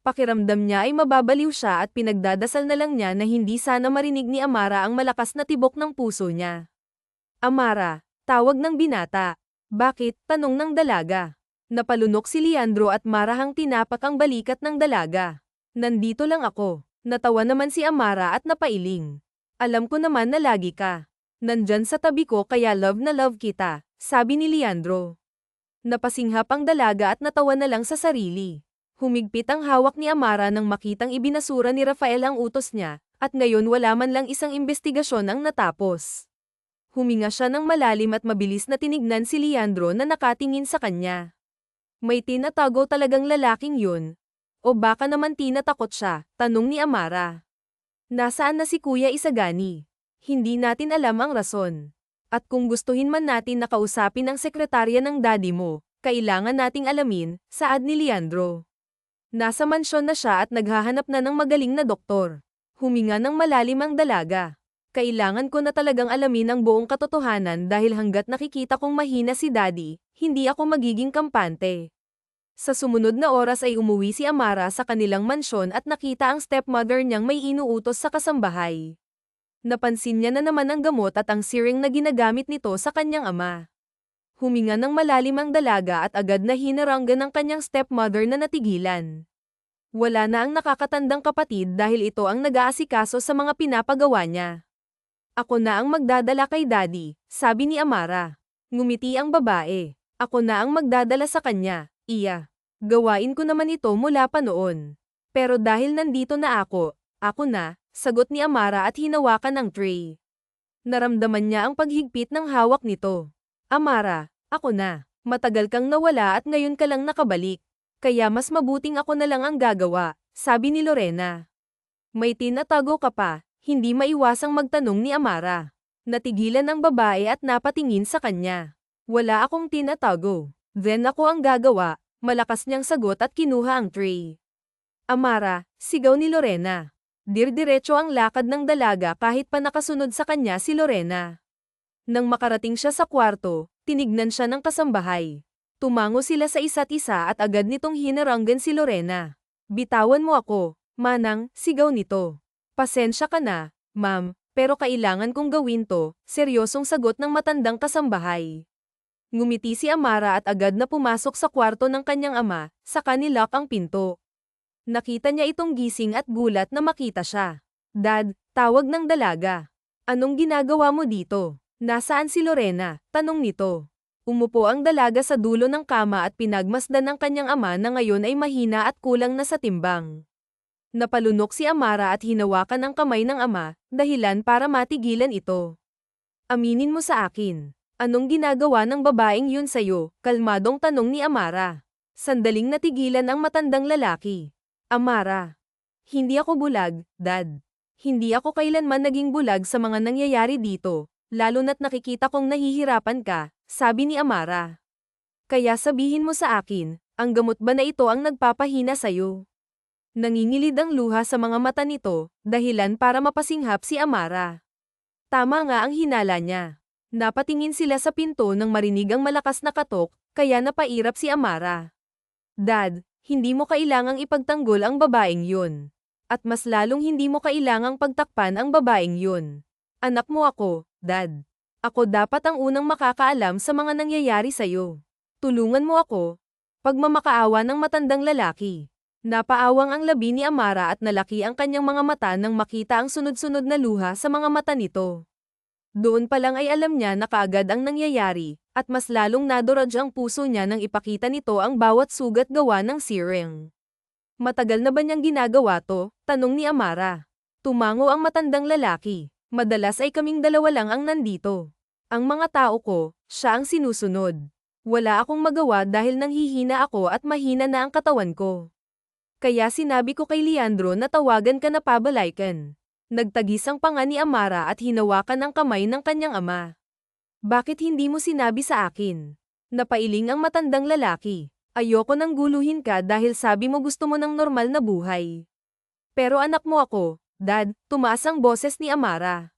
Pakiramdam niya ay mababaliw siya at pinagdadasal na lang niya na hindi sana marinig ni Amara ang malakas na tibok ng puso niya. Amara, tawag ng binata. Bakit? Tanong ng dalaga. Napalunok si Leandro at marahang tinapak ang balikat ng dalaga. Nandito lang ako. Natawa naman si Amara at napailing. Alam ko naman na lagi ka. Nandyan sa tabi ko kaya love na love kita, sabi ni Leandro. Napasinghap ang dalaga at natawa na lang sa sarili. Humigpit ang hawak ni Amara nang makitang ibinasura ni Rafael ang utos niya, at ngayon wala man lang isang investigasyon ang natapos. Huminga siya ng malalim at mabilis na tinignan si Leandro na nakatingin sa kanya. May tinatago talagang lalaking yun. O baka naman tinatakot siya, tanong ni Amara. Nasaan na si Kuya Isagani? Hindi natin alam ang rason. At kung gustuhin man natin na kausapin ang sekretarya ng daddy mo, kailangan nating alamin, saad ni Leandro. Nasa mansyon na siya at naghahanap na ng magaling na doktor. Huminga ng malalim ang dalaga. Kailangan ko na talagang alamin ang buong katotohanan dahil hanggat nakikita kong mahina si daddy, hindi ako magiging kampante. Sa sumunod na oras ay umuwi si Amara sa kanilang mansyon at nakita ang stepmother niyang may inuutos sa kasambahay. Napansin niya na naman ang gamot at ang syringe na ginagamit nito sa kanyang ama. Huminga ng malalim ang dalaga at agad na hinaranggan ng kanyang stepmother na natigilan. Wala na ang nakakatandang kapatid dahil ito ang nag-aasikaso sa mga pinapagawa niya. Ako na ang magdadala kay daddy, sabi ni Amara. Ngumiti ang babae. Ako na ang magdadala sa kanya, iya. Gawain ko naman ito mula pa noon. Pero dahil nandito na ako na, sagot ni Amara at hinawakan ang tray. Naramdaman niya ang paghigpit ng hawak nito. Amara, ako na. Matagal kang nawala at ngayon ka lang nakabalik. Kaya mas mabuting ako na lang ang gagawa, sabi ni Lorena. May tinatago ka pa, hindi maiwasang magtanong ni Amara. Natigilan ang babae at napatingin sa kanya. Wala akong tinatago. Then ako ang gagawa, malakas niyang sagot at kinuha ang tray. Amara, sigaw ni Lorena. Dirdiretso ang lakad ng dalaga kahit pa nakasunod sa kanya si Lorena. Nang makarating siya sa kwarto, tinignan siya ng kasambahay. Tumango sila sa isa't isa at agad nitong hinaranggan si Lorena. Bitawan mo ako, manang, sigaw nito. Pasensya ka na, ma'am, pero kailangan kong gawin to, seryosong sagot ng matandang kasambahay. Ngumiti si Amara at agad na pumasok sa kwarto ng kanyang ama, saka nilock ang pinto. Nakita niya itong gising at gulat na makita siya. Dad, tawag ng dalaga. Anong ginagawa mo dito? Nasaan si Lorena? Tanong nito. Umupo ang dalaga sa dulo ng kama at pinagmasdan ng kanyang ama na ngayon ay mahina at kulang na sa timbang. Napalunok si Amara at hinawakan ang kamay ng ama, dahilan para matigilan ito. Aminin mo sa akin. Anong ginagawa ng babaeng yun sa'yo? Kalmadong tanong ni Amara. Sandaling natigilan ang matandang lalaki. Amara. Hindi ako bulag, Dad. Hindi ako kailanman naging bulag sa mga nangyayari dito, lalo na't nakikita kong nahihirapan ka, sabi ni Amara. Kaya sabihin mo sa akin, ang gamot ba na ito ang nagpapahina sa'yo? Nangingilid ang luha sa mga mata nito, dahilan para mapasinghap si Amara. Tama nga ang hinala niya. Napatingin sila sa pinto nang marinig ang malakas na katok, kaya napairap si Amara. Dad, hindi mo kailangang ipagtanggol ang babaeng yun. At mas lalong hindi mo kailangang pagtakpan ang babaeng yun. Anak mo ako, Dad. Ako dapat ang unang makakaalam sa mga nangyayari sa'yo. Tulungan mo ako. Pagmamakaawa ng matandang lalaki. Napaawang ang labi ni Amara at nalaki ang kanyang mga mata nang makita ang sunod-sunod na luha sa mga mata nito. Doon pa lang ay alam niya na kaagad ang nangyayari, at mas lalong nadurog ang puso niya nang ipakita nito ang bawat sugat gawa ng syringe. Matagal na ba niyang ginagawa to? Tanong ni Amara. Tumango ang matandang lalaki. Madalas ay kaming dalawa lang ang nandito. Ang mga tao ko, siya ang sinusunod. Wala akong magawa dahil nanghihina ako at mahina na ang katawan ko. Kaya sinabi ko kay Leandro na tawagan ka na pabalaykan. Nagtagis ang panga ni Amara at hinawakan ang kamay ng kanyang ama. Bakit hindi mo sinabi sa akin? Napailing ang matandang lalaki. Ayoko nang guluhin ka dahil sabi mo gusto mo ng normal na buhay. Pero anak mo ako, Dad, tumaas ang boses ni Amara.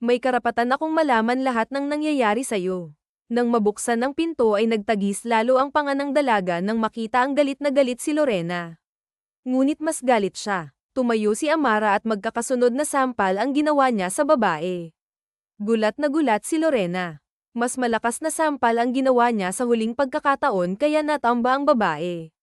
May karapatan akong malaman lahat ng nangyayari sa'yo. Nang mabuksan ang pinto ay nagtagis lalo ang panga ng dalaga nang makita ang galit na galit si Lorena. Ngunit mas galit siya. Tumayo si Amara at magkakasunod na sampal ang ginawa niya sa babae. Gulat na gulat si Lorena. Mas malakas na sampal ang ginawa niya sa huling pagkakataon kaya natamba ang babae.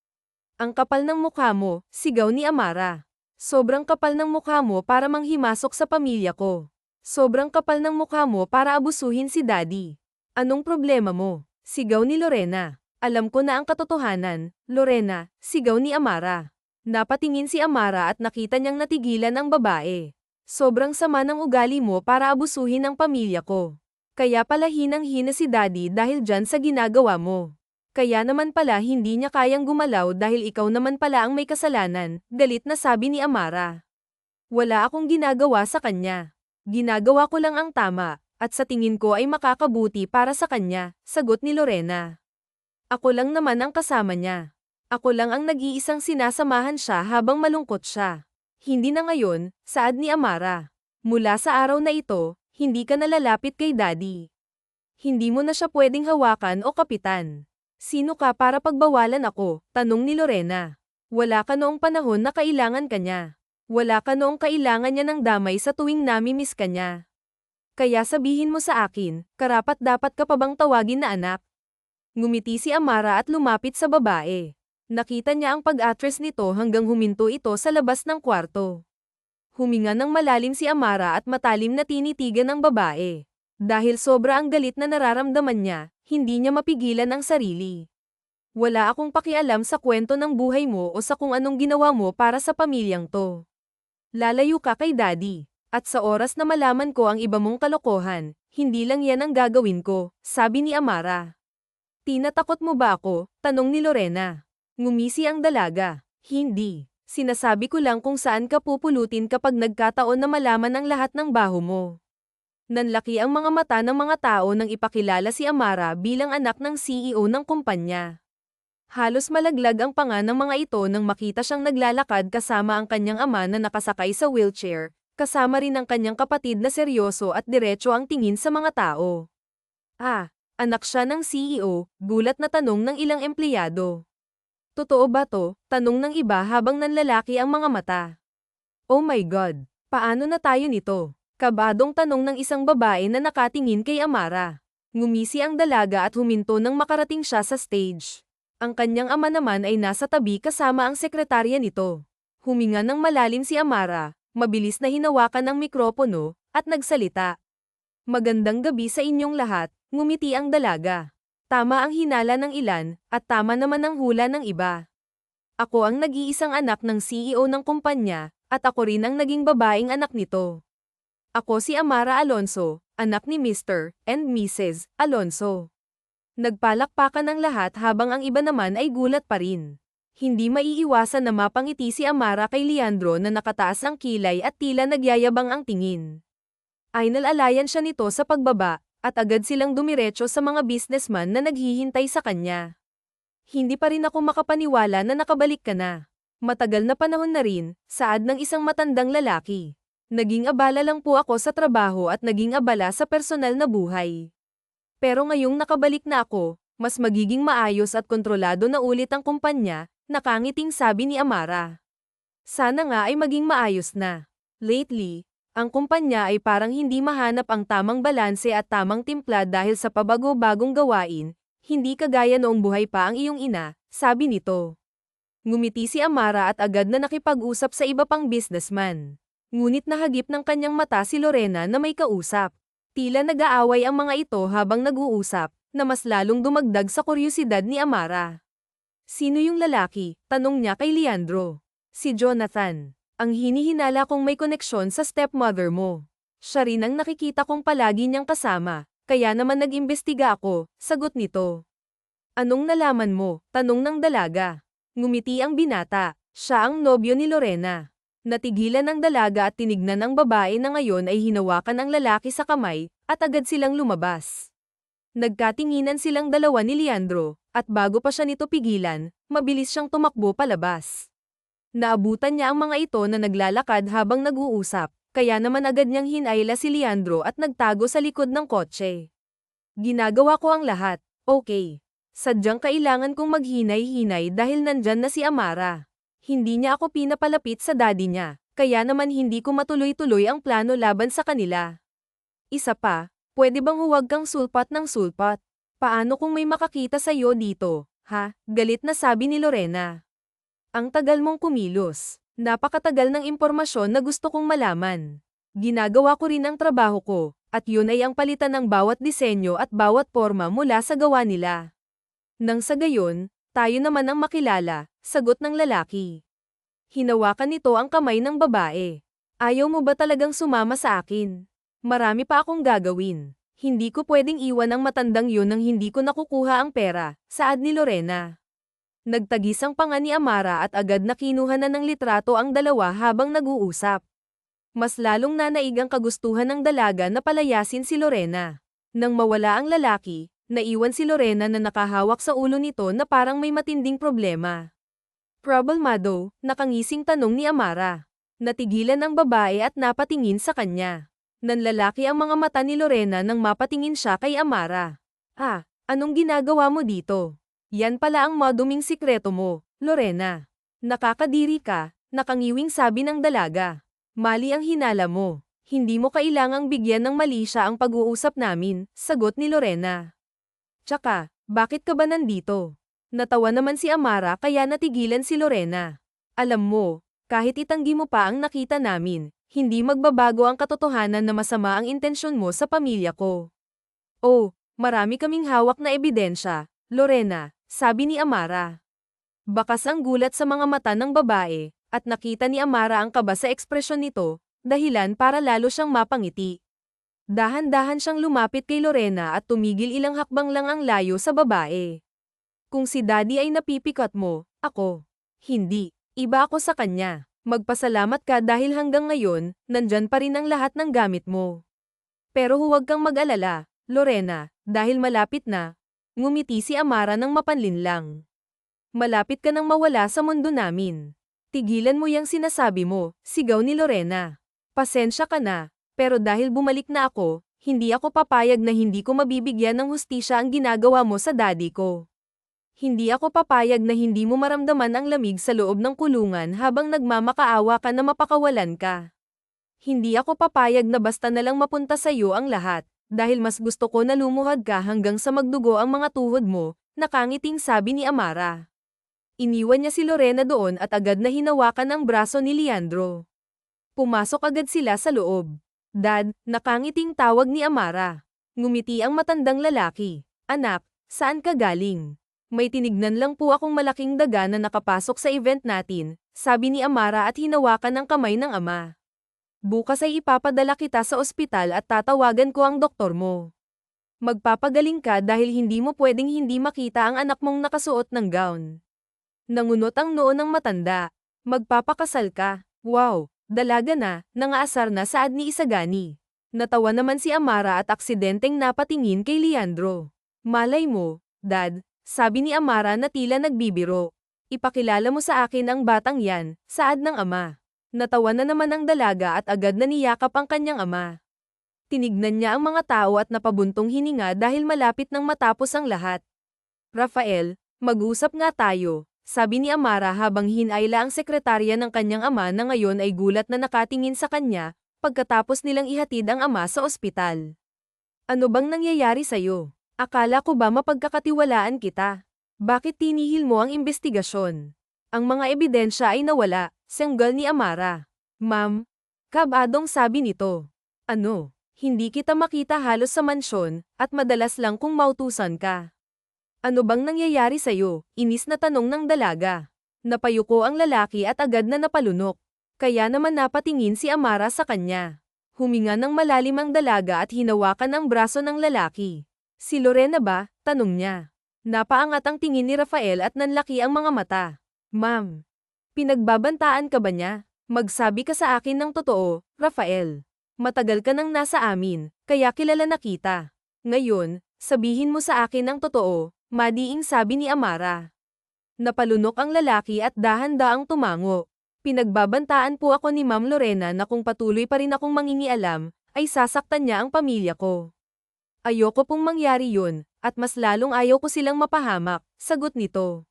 Ang kapal ng mukha mo, sigaw ni Amara. Sobrang kapal ng mukha mo para manghimasok sa pamilya ko. Sobrang kapal ng mukha mo para abusuhin si Daddy. Anong problema mo? Sigaw ni Lorena. Alam ko na ang katotohanan, Lorena, sigaw ni Amara. Napatingin si Amara at nakita niyang natigilan ang babae. Sobrang sama ng ugali mo para abusuhin ang pamilya ko. Kaya pala hinang-hina si Daddy dahil dyan sa ginagawa mo. Kaya naman pala hindi niya kayang gumalaw dahil ikaw naman pala ang may kasalanan, galit na sabi ni Amara. Wala akong ginagawa sa kanya. Ginagawa ko lang ang tama, at sa tingin ko ay makakabuti para sa kanya, sagot ni Lorena. Ako lang naman ang kasama niya. Ako lang ang nag-iisang sinasamahan siya habang malungkot siya. Hindi na ngayon, saad ni Amara. Mula sa araw na ito, hindi ka nalalapit kay Daddy. Hindi mo na siya pwedeng hawakan o kapitan. Sino ka para pagbawalan ako? Tanong ni Lorena. Wala ka noong panahon na kailangan ka niya. Wala ka noong kailangan niya ng damay sa tuwing nami-miss ka niya. Kaya sabihin mo sa akin, karapat-dapat ka pa bang tawagin na anak? Ngumiti si Amara at lumapit sa babae. Nakita niya ang pag-atras nito hanggang huminto ito sa labas ng kwarto. Huminga ng malalim si Amara at matalim na tinitigan ng babae. Dahil sobra ang galit na nararamdaman niya, hindi niya mapigilan ang sarili. Wala akong pakialam sa kwento ng buhay mo o sa kung anong ginawa mo para sa pamilyang to. Lalayo ka kay Daddy. At sa oras na malaman ko ang iba mong kalokohan, hindi lang yan ang gagawin ko, sabi ni Amara. Tinatakot mo ba ako? Tanong ni Lorena. Ngumisi ang dalaga. Hindi. Sinasabi ko lang kung saan ka pupulutin kapag nagkataon na malaman ang lahat ng baho mo. Nanlaki ang mga mata ng mga tao nang ipakilala si Amara bilang anak ng CEO ng kumpanya. Halos malaglag ang panga ng mga ito nang makita siyang naglalakad kasama ang kanyang ama na nakasakay sa wheelchair, kasama rin ang kanyang kapatid na seryoso at diretso ang tingin sa mga tao. Ah, anak siya ng CEO, gulat na tanong ng ilang empleyado. Totoo ba to? Tanong ng iba habang nanlalaki ang mga mata. Oh my God! Paano na tayo nito? Kabadong tanong ng isang babae na nakatingin kay Amara. Ngumisi ang dalaga at huminto nang makarating siya sa stage. Ang kanyang ama naman ay nasa tabi kasama ang sekretarya nito. Huminga ng malalim si Amara, mabilis na hinawakan ang mikropono, at nagsalita. Magandang gabi sa inyong lahat, ngumiti ang dalaga. Tama ang hinala ng ilan, at tama naman ang hula ng iba. Ako ang nag-iisang anak ng CEO ng kumpanya, at ako rin ang naging babaeng anak nito. Ako si Amara Alonso, anak ni Mr. and Mrs. Alonso. Nagpalakpakan ang lahat habang ang iba naman ay gulat pa rin. Hindi maiiwasan na mapangiti si Amara kay Leandro na nakataas ang kilay at tila nagyayabang ang tingin. Ay nalalayan siya nito sa pagbaba, at agad silang dumiretso sa mga businessman na naghihintay sa kanya. Hindi pa rin ako makapaniwala na nakabalik ka na. Matagal na panahon na rin, saad ng isang matandang lalaki. Naging abala lang po ako sa trabaho at naging abala sa personal na buhay. Pero ngayong nakabalik na ako, mas magiging maayos at kontrolado na ulit ang kumpanya, nakangiting sabi ni Amara. Sana nga ay maging maayos na. Lately, ang kumpanya ay parang hindi mahanap ang tamang balanse at tamang timpla dahil sa pabago-bagong gawain, hindi kagaya noong buhay pa ang iyong ina, sabi nito. Ngumiti si Amara at agad na nakipag-usap sa iba pang businessman. Ngunit nahagip ng kanyang mata si Lorena na may kausap. Tila nag-aaway ang mga ito habang nag-uusap, na mas lalong dumagdag sa kuryosidad ni Amara. Sino yung lalaki? Tanong niya kay Leandro. Si Jonathan. Ang hinihinala kong may koneksyon sa stepmother mo. Siya rin ang nakikita kong palagi niyang kasama, kaya naman nag-imbestiga ako, sagot nito. Anong nalaman mo? Tanong ng dalaga. Ngumiti ang binata. Siya ang nobyo ni Lorena. Natigilan ang dalaga at tinignan ang babae na ngayon ay hinawakan ang lalaki sa kamay, at agad silang lumabas. Nagkatinginan silang dalawa ni Leandro, at bago pa siya nito pigilan, mabilis siyang tumakbo palabas. Naabutan niya ang mga ito na naglalakad habang nag-uusap, kaya naman agad niyang hinayla si Leandro at nagtago sa likod ng kotse. Ginagawa ko ang lahat, okay. Sadyang kailangan kong maghinay-hinay dahil nandyan na si Amara. Hindi niya ako pinapalapit sa daddy niya, kaya naman hindi ko matuloy-tuloy ang plano laban sa kanila. Isa pa, Pwede bang huwag kang sulpat ng sulpat? Paano kung may makakita sa'yo dito, ha? Galit na sabi ni Lorena. Ang tagal mong kumilos. Napakatagal ng impormasyon na gusto kong malaman. Ginagawa ko rin ang trabaho ko, at yun ay ang palitan ng bawat disenyo at bawat forma mula sa gawa nila. Nang sa gayon, tayo naman ang makilala, sagot ng lalaki. Hinawakan nito ang kamay ng babae. Ayaw mo ba talagang sumama sa akin? Marami pa akong gagawin. Hindi ko pwedeng iwan ang matandang yun nang hindi ko nakukuha ang pera, saad ni Lorena. Nagtagis ang panga ni Amara at agad na kinuha na ng litrato ang dalawa habang nag-uusap. Mas lalong nanaig ang kagustuhan ng dalaga na palayasin si Lorena. Nang mawala ang lalaki, naiwan si Lorena na nakahawak sa ulo nito na parang may matinding problema. Problemado, nakangising tanong ni Amara. Natigilan ang babae at napatingin sa kanya. Nanlalaki ang mga mata ni Lorena nang mapatingin siya kay Amara. Ah, anong ginagawa mo dito? Yan pala ang maduming sikreto mo, Lorena. Nakakadiri ka, nakangiwing sabi ng dalaga. Mali ang hinala mo. Hindi mo kailangang bigyan ng mali siya ang pag-uusap namin, sagot ni Lorena. Tsaka, bakit ka ba nandito? Natawa naman si Amara kaya natigilan si Lorena. Alam mo, kahit itanggi mo pa ang nakita namin, hindi magbabago ang katotohanan na masama ang intensyon mo sa pamilya ko. Oh, marami kaming hawak na ebidensya, Lorena, sabi ni Amara. Bakas ang gulat sa mga mata ng babae, at nakita ni Amara ang kaba sa ekspresyon nito, dahilan para lalo siyang mapangiti. Dahan-dahan siyang lumapit kay Lorena at tumigil ilang hakbang lang ang layo sa babae. Kung si Daddy ay napipikat mo, ako. Hindi, iba ako sa kanya. Magpasalamat ka dahil hanggang ngayon, nandyan pa rin ang lahat ng gamit mo. Pero huwag kang mag-alala, Lorena, dahil malapit na. Ngumiti si Amara ng mapanlinlang. Malapit ka nang mawala sa mundo namin. Tigilan mo yang sinasabi mo, sigaw ni Lorena. Pasensya ka na, pero dahil bumalik na ako, hindi ako papayag na hindi ko mabibigyan ng hustisya ang ginagawa mo sa daddy ko. Hindi ako papayag na hindi mo maramdaman ang lamig sa loob ng kulungan habang nagmamakaawa ka na mapakawalan ka. Hindi ako papayag na basta na lang mapunta sa iyo ang lahat, dahil mas gusto ko na lumuhad ka hanggang sa magdugo ang mga tuhod mo, nakangiting sabi ni Amara. Iniwan niya si Lorena doon at agad na hinawakan ang braso ni Leandro. Pumasok agad sila sa loob. Dad, nakangiting tawag ni Amara. Ngumiti ang matandang lalaki. Anak, saan ka galing? May tinignan lang po akong malaking daga na nakapasok sa event natin, sabi ni Amara at hinawakan ang kamay ng ama. Bukas ay ipapadala kita sa ospital at tatawagan ko ang doktor mo. Magpapagaling ka dahil hindi mo pwedeng hindi makita ang anak mong nakasuot ng gown. Nangunot ang noo ng matanda. Magpapakasal ka. Wow, dalaga na, nangaasar na saad ni Isagani. Natawa naman si Amara at aksidenteng napatingin kay Leandro. Malay mo, Dad, sabi ni Amara na tila nagbibiro. Ipakilala mo sa akin ang batang yan, saad ng ama. Natawa na naman ang dalaga at agad na niyakap ang kanyang ama. Tinignan niya ang mga tao at napabuntong hininga dahil malapit nang matapos ang lahat. Rafael, mag-usap nga tayo, sabi ni Amara habang hinayla ang sekretarya ng kanyang ama na ngayon ay gulat na nakatingin sa kanya, pagkatapos nilang ihatid ang ama sa ospital. Ano bang nangyayari sa'yo? Akala ko ba mapagkakatiwalaan kita? Bakit tinihil mo ang investigasyon? Ang mga ebidensya ay nawala, sanggal ni Amara. Ma'am, kabadong sabi nito. Ano, hindi kita makita halos sa mansyon, at madalas lang kung mautusan ka. Ano bang nangyayari sa'yo? Inis na tanong ng dalaga. Napayuko ang lalaki at agad na napalunok. Kaya naman napatingin si Amara sa kanya. Huminga ng malalim ang dalaga at hinawakan ang braso ng lalaki. Si Lorena ba? Tanong niya. Napaangat ang tingin ni Rafael at nanlaki ang mga mata. Ma'am, pinagbabantaan ka ba niya? Magsabi ka sa akin ng totoo, Rafael. Matagal ka nang nasa amin, kaya kilala na kita. Ngayon, sabihin mo sa akin ang totoo, madiing sabi ni Amara. Napalunok ang lalaki at dahan-daang tumango. Pinagbabantaan po ako ni Ma'am Lorena na kung patuloy pa rin akong mangingialam, ay sasaktan niya ang pamilya ko. Ayoko pong mangyari yun, at mas lalong ayaw ko silang mapahamak, sagot nito.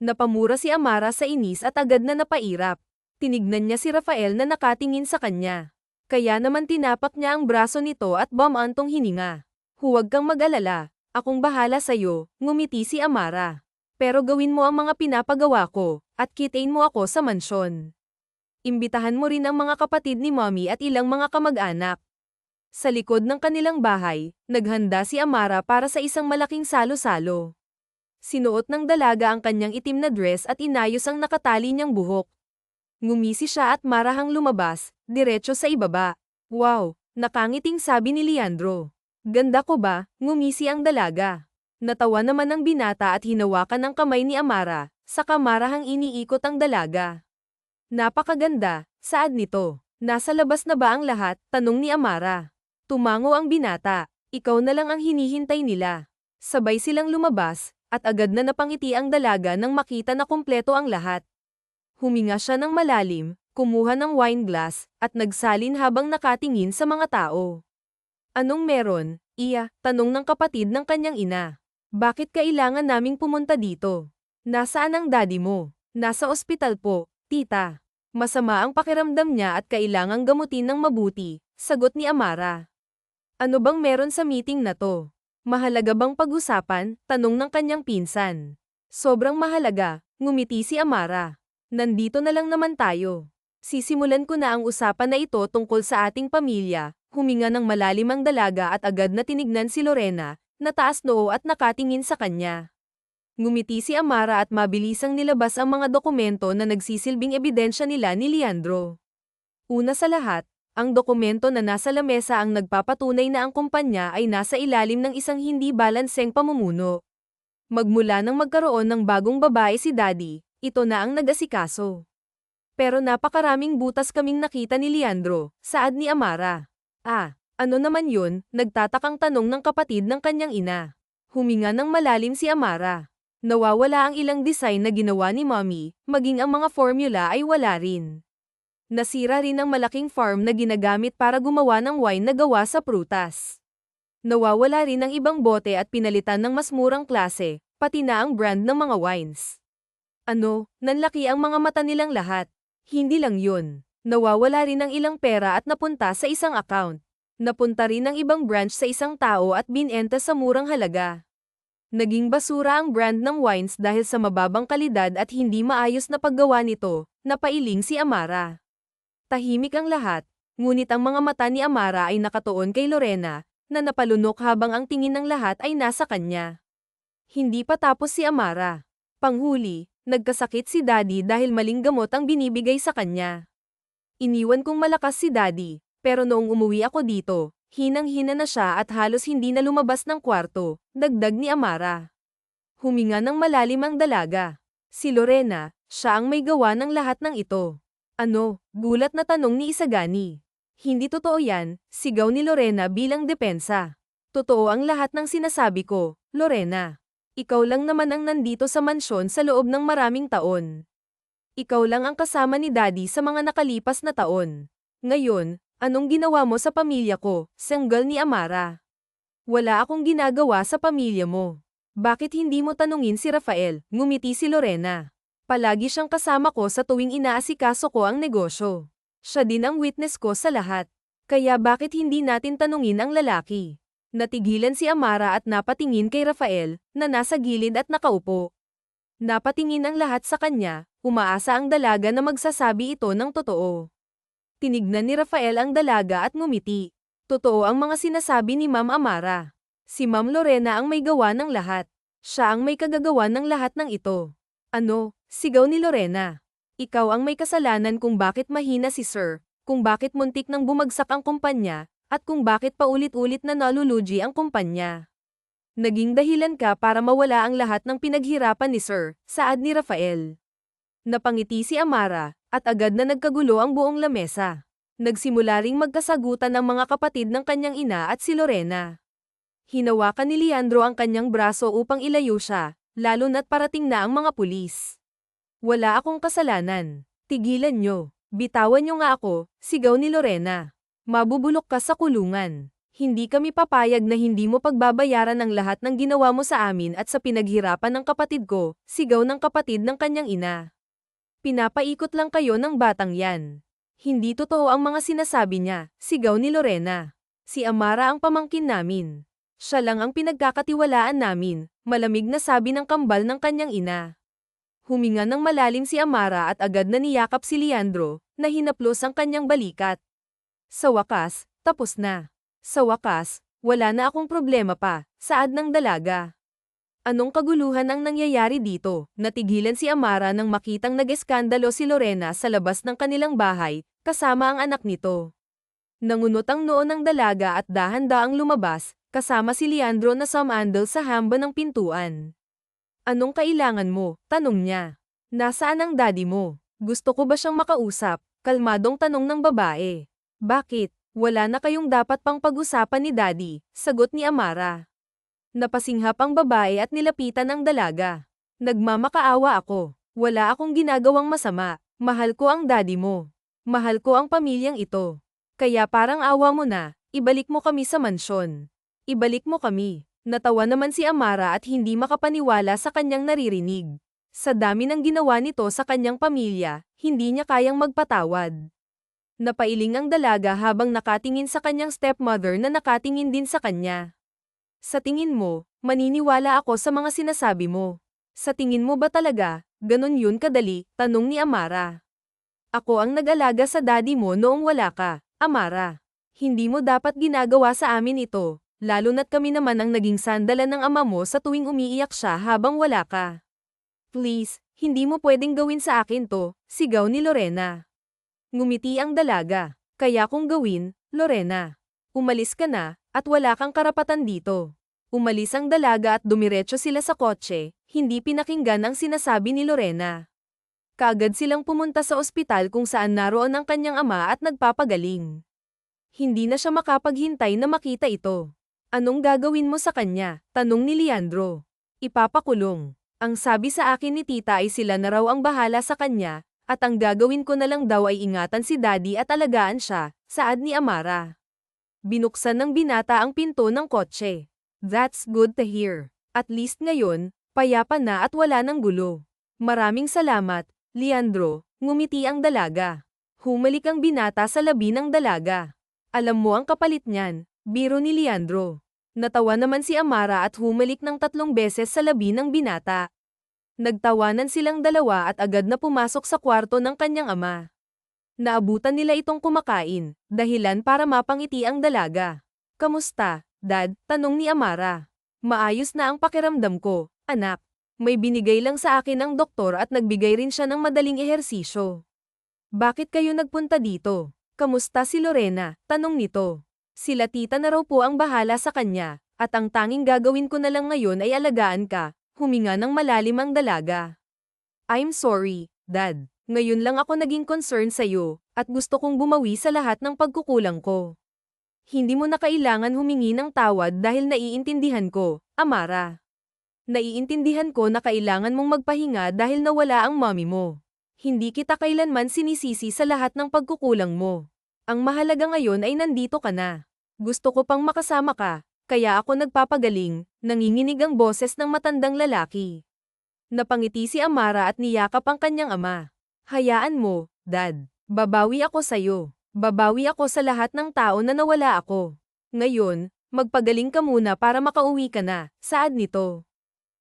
Napamura si Amara sa inis at agad na napairap. Tinignan niya si Rafael na nakatingin sa kanya. Kaya naman tinapak niya ang braso nito at bumantong hininga. Huwag kang mag-alala, akong bahala sa'yo, ngumiti si Amara. Pero gawin mo ang mga pinapagawa ko, at kitain mo ako sa mansyon. Imbitahan mo rin ang mga kapatid ni Mommy at ilang mga kamag-anak. Sa likod ng kanilang bahay, naghanda si Amara para sa isang malaking salo-salo. Sinuot ng dalaga ang kanyang itim na dress at inayos ang nakatali niyang buhok. Ngumisi siya at marahang lumabas, diretso sa ibaba. Wow, nakangiting sabi ni Leandro. Ganda ko ba? Ngumisi ang dalaga. Natawa naman ang binata at hinawakan ang kamay ni Amara, saka marahang iniikot ang dalaga. Napakaganda, saad nito. Nasa labas na ba ang lahat? Tanong ni Amara. Tumango ang binata. Ikaw na lang ang hinihintay nila. Sabay silang lumabas, at agad na napangiti ang dalaga nang makita na kumpleto ang lahat. Huminga siya ng malalim, kumuha ng wine glass, at nagsalin habang nakatingin sa mga tao. Anong meron, Iya? Tanong ng kapatid ng kanyang ina. Bakit kailangan naming pumunta dito? Nasaan ang daddy mo? Nasa ospital po, tita. Masama ang pakiramdam niya at kailangang gamutin ng mabuti, sagot ni Amara. Ano bang meron sa meeting na to? Mahalaga bang pag-usapan? Tanong ng kanyang pinsan. Sobrang mahalaga, ngumiti si Amara. Nandito na lang naman tayo. Sisimulan ko na ang usapan na ito tungkol sa ating pamilya. Huminga ng malalim ang dalaga at agad na tinignan si Lorena, na taas noo at nakatingin sa kanya. Ngumiti si Amara at mabilisang nilabas ang mga dokumento na nagsisilbing ebidensya nila ni Leandro. Una sa lahat, ang dokumento na nasa lamesa ang nagpapatunay na ang kumpanya ay nasa ilalim ng isang hindi balanseng pamumuno. Magmula nang magkaroon ng bagong babae si Daddy, ito na ang nag-asikaso. Pero napakaraming butas kaming nakita ni Leandro, saad ni Amara. Ano naman yun? Nagtatakang tanong ng kapatid ng kanyang ina. Huminga ng malalim si Amara. Nawawala ang ilang design na ginawa ni Mommy, maging ang mga formula ay wala rin. Nasira rin ang malaking farm na ginagamit para gumawa ng wine na gawa sa prutas. Nawawala rin ang ibang bote at pinalitan ng mas murang klase, pati na ang brand ng mga wines. Nanlaki ang mga mata nilang lahat. Hindi lang yun. Nawawala rin ang ilang pera at napunta sa isang account. Napunta rin ang ibang branch sa isang tao at binenta sa murang halaga. Naging basura ang brand ng wines dahil sa mababang kalidad at hindi maayos na paggawa nito, napailing si Amara. Tahimik ang lahat, ngunit ang mga mata ni Amara ay nakatuon kay Lorena, na napalunok habang ang tingin ng lahat ay nasa kanya. Hindi pa tapos si Amara. Panghuli, nagkasakit si Daddy dahil maling gamot ang binibigay sa kanya. Iniwan kong malakas si Daddy, pero noong umuwi ako dito, hinang-hina na siya at halos hindi na lumabas ng kwarto, dagdag ni Amara. Huminga ng malalim ang dalaga. Si Lorena, siya ang may gawa ng lahat ng ito. Gulat na tanong ni Isagani. Hindi totoo yan, sigaw ni Lorena bilang depensa. Totoo ang lahat ng sinasabi ko, Lorena. Ikaw lang naman ang nandito sa mansyon sa loob ng maraming taon. Ikaw lang ang kasama ni Daddy sa mga nakalipas na taon. Ngayon, anong ginawa mo sa pamilya ko? Sanggal ni Amara. Wala akong ginagawa sa pamilya mo. Bakit hindi mo tanungin si Rafael? Ngumiti si Lorena. Palagi siyang kasama ko sa tuwing inaasikaso ko ang negosyo. Siya din ang witness ko sa lahat. Kaya bakit hindi natin tanungin ang lalaki? Natigilan si Amara at napatingin kay Rafael, na nasa gilid at nakaupo. Napatingin ang lahat sa kanya, umaasa ang dalaga na magsasabi ito ng totoo. Tinignan ni Rafael ang dalaga at ngumiti. Totoo ang mga sinasabi ni Ma'am Amara. Si Ma'am Lorena ang may gawa ng lahat. Siya ang may kagagawa ng lahat ng ito. Sigaw ni Lorena. Ikaw ang may kasalanan kung bakit mahina si Sir, kung bakit muntik nang bumagsak ang kumpanya, at kung bakit paulit-ulit na nalulugi ang kumpanya. Naging dahilan ka para mawala ang lahat ng pinaghirapan ni Sir, saad ni Rafael. Napangiti si Amara, at agad na nagkagulo ang buong lamesa. Nagsimula ring magkasagutan ang mga kapatid ng kanyang ina at si Lorena. Hinawakan ni Leandro ang kanyang braso upang ilayo siya, lalo na't parating na ang mga pulis. Wala akong kasalanan. Tigilan nyo. Bitawan nyo nga ako, sigaw ni Lorena. Mabubulok ka sa kulungan. Hindi kami papayag na hindi mo pagbabayaran ang lahat ng ginawa mo sa amin at sa pinaghirapan ng kapatid ko, sigaw ng kapatid ng kanyang ina. Pinapaikot lang kayo ng batang yan. Hindi totoo ang mga sinasabi niya, sigaw ni Lorena. Si Amara ang pamangkin namin. Siya lang ang pinagkakatiwalaan namin, malamig na sabi ng kambal ng kanyang ina. Huminga ng malalim si Amara at agad na niyakap si Leandro, na hinaplos ang kanyang balikat. Sa wakas, tapos na. Sa wakas, wala na akong problema pa, saad ng dalaga. Anong kaguluhan ang nangyayari dito? Natigilan si Amara nang makitang nag-eskandalo si Lorena sa labas ng kanilang bahay, kasama ang anak nito. Nangunot ang noo ng dalaga at dahan-daang lumabas, kasama si Leandro na sumandal sa hamba ng pintuan. Anong kailangan mo? Tanong niya. Nasaan ang daddy mo? Gusto ko ba siyang makausap? Kalmadong tanong ng babae. Bakit? Wala na kayong dapat pang pag-usapan ni daddy, sagot ni Amara. Napasinghap ang babae at nilapitan ang dalaga. Nagmamakaawa ako. Wala akong ginagawang masama. Mahal ko ang daddy mo. Mahal ko ang pamilyang ito. Kaya parang awa mo na, ibalik mo kami sa mansyon. Ibalik mo kami. Natawa naman si Amara at hindi makapaniwala sa kanyang naririnig. Sa dami ng ginawa nito sa kanyang pamilya, hindi niya kayang magpatawad. Napailing ang dalaga habang nakatingin sa kanyang stepmother na nakatingin din sa kanya. Sa tingin mo, maniniwala ako sa mga sinasabi mo. Sa tingin mo ba talaga, ganun yun kadali? Tanong ni Amara. Ako ang nag-alaga sa daddy mo noong wala ka, Amara. Hindi mo dapat ginagawa sa amin ito, lalo na't kami naman ang naging sandalan ng ama mo sa tuwing umiiyak siya habang wala ka. Please, hindi mo pwedeng gawin sa akin to, sigaw ni Lorena. Ngumiti ang dalaga. Kaya kung gawin, Lorena. Umalis ka na, at wala kang karapatan dito. Umalis ang dalaga at dumiretso sila sa kotse, hindi pinakinggan ang sinasabi ni Lorena. Kaagad silang pumunta sa ospital kung saan naroon ang kanyang ama at nagpapagaling. Hindi na siya makapaghintay na makita ito. Anong gagawin mo sa kanya? Tanong ni Leandro. Ipapakulong. Ang sabi sa akin ni tita ay sila na raw ang bahala sa kanya, at ang gagawin ko na lang daw ay ingatan si daddy at alagaan siya, saad ni Amara. Binuksan ng binata ang pinto ng kotse. That's good to hear. At least ngayon, payapa na at wala ng gulo. Maraming salamat, Leandro, ngumiti ang dalaga. Humalik ang binata sa labi ng dalaga. Alam mo ang kapalit niyan, biro ni Leandro. Natawa naman si Amara at humalik ng 3 beses sa labi ng binata. Nagtawanan silang dalawa at agad na pumasok sa kwarto ng kanyang ama. Naabutan nila itong kumakain, dahilan para mapangiti ang dalaga. Kamusta, Dad? Tanong ni Amara. Maayos na ang pakiramdam ko, anak. May binigay lang sa akin ang doktor at nagbigay rin siya ng madaling ehersisyo. Bakit kayo nagpunta dito? Kamusta si Lorena? Tanong nito. Sila tita na raw po ang bahala sa kanya, at ang tanging gagawin ko na lang ngayon ay alagaan ka, huminga ng malalim ang dalaga. I'm sorry, Dad. Ngayon lang ako naging concern sa'yo, at gusto kong bumawi sa lahat ng pagkukulang ko. Hindi mo na kailangan humingi ng tawad dahil naiintindihan ko, Amara. Naiintindihan ko na kailangan mong magpahinga dahil nawala ang mommy mo. Hindi kita kailanman sinisisi sa lahat ng pagkukulang mo. Ang mahalaga ngayon ay nandito ka na. Gusto ko pang makasama ka, kaya ako nagpapagaling, nanginginig ang boses ng matandang lalaki. Napangiti si Amara at niyakap ang kanyang ama. Hayaan mo, Dad. Babawi ako sa'yo. Babawi ako sa lahat ng tao na nawala ako. Ngayon, magpagaling ka muna para makauwi ka na, saad nito.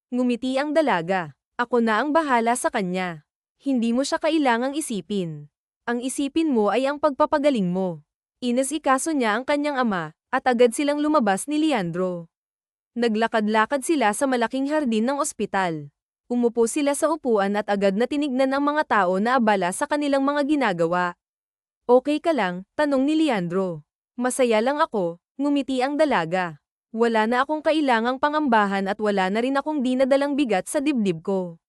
Ngumiti ang dalaga. Ako na ang bahala sa kanya. Hindi mo siya kailangang isipin. Ang isipin mo ay ang pagpapagaling mo. Inas-ikaso niya ang kanyang ama, at agad silang lumabas ni Leandro. Naglakad-lakad sila sa malaking hardin ng ospital. Umupo sila sa upuan at agad na tinignan ang mga tao na abala sa kanilang mga ginagawa. Okay ka lang? Tanong ni Leandro. Masaya lang ako, ngumiti ang dalaga. Wala na akong kailangang pangambahan at wala na rin akong dinadalang bigat sa dibdib ko.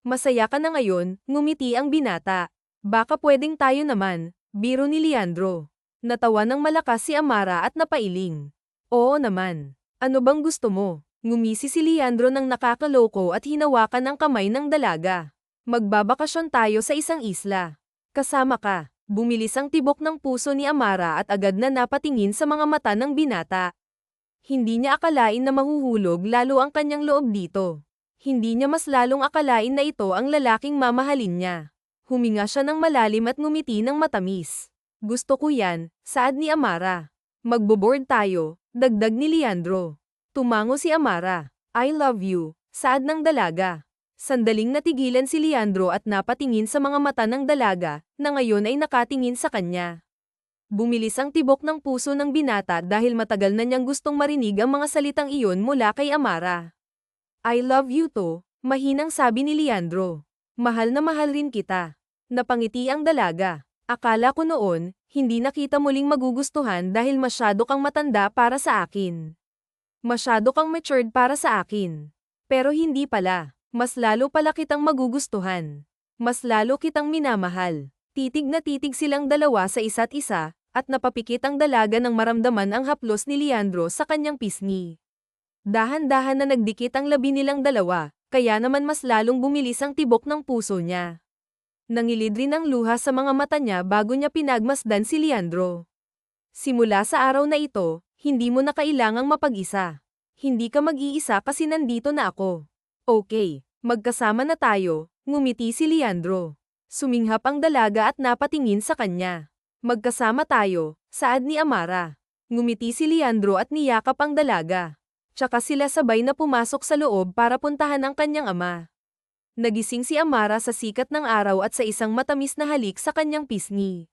Masaya ka na ngayon, ngumiti ang binata. Baka pwedeng tayo naman, biro ni Leandro. Natawa ng malakas si Amara at napailing. Oo naman. Ano bang gusto mo? Ngumisi si Leandro ng nakakaloko at hinawakan ang kamay ng dalaga. Magbabakasyon tayo sa isang isla. Kasama ka. Bumilis ang tibok ng puso ni Amara at agad na napatingin sa mga mata ng binata. Hindi niya akalain na mahuhulog lalo ang kanyang loob dito. Hindi niya mas lalong akalain na ito ang lalaking mamahalin niya. Huminga siya ng malalim at ngumiti ng matamis. Gusto ko yan, saad ni Amara. Magbo-board tayo, dagdag ni Leandro. Tumango si Amara. I love you, saad ng dalaga. Sandaling natigilan si Leandro at napatingin sa mga mata ng dalaga, na ngayon ay nakatingin sa kanya. Bumilis ang tibok ng puso ng binata dahil matagal na niyang gustong marinig ang mga salitang iyon mula kay Amara. I love you to, mahinang sabi ni Leandro. Mahal na mahal rin kita. Napangiti ang dalaga. Akala ko noon, hindi na kita muling magugustuhan dahil masyado kang matanda para sa akin. Masyado kang matured para sa akin. Pero hindi pala. Mas lalo pala kitang magugustuhan. Mas lalo kitang minamahal. Titig na titig silang dalawa sa isa't isa, at napapikit ang dalaga nang maramdaman ang haplos ni Leandro sa kanyang pisngi. Dahan-dahan na nagdikit ang labi nilang dalawa, kaya naman mas lalong bumilis ang tibok ng puso niya. Nangilid rin ang luha sa mga mata niya bago niya pinagmasdan si Leandro. Simula sa araw na ito, hindi mo na kailangang mapag-isa. Hindi ka mag-iisa kasi nandito na ako. Okay, magkasama na tayo, ngumiti si Leandro. Suminghap ang dalaga at napatingin sa kanya. Magkasama tayo, saad ni Amara. Ngumiti si Leandro at niyakap ang dalaga. Tsaka sila sabay na pumasok sa loob para puntahan ang kanyang ama. Nagising si Amara sa sikat ng araw at sa isang matamis na halik sa kanyang pisngi.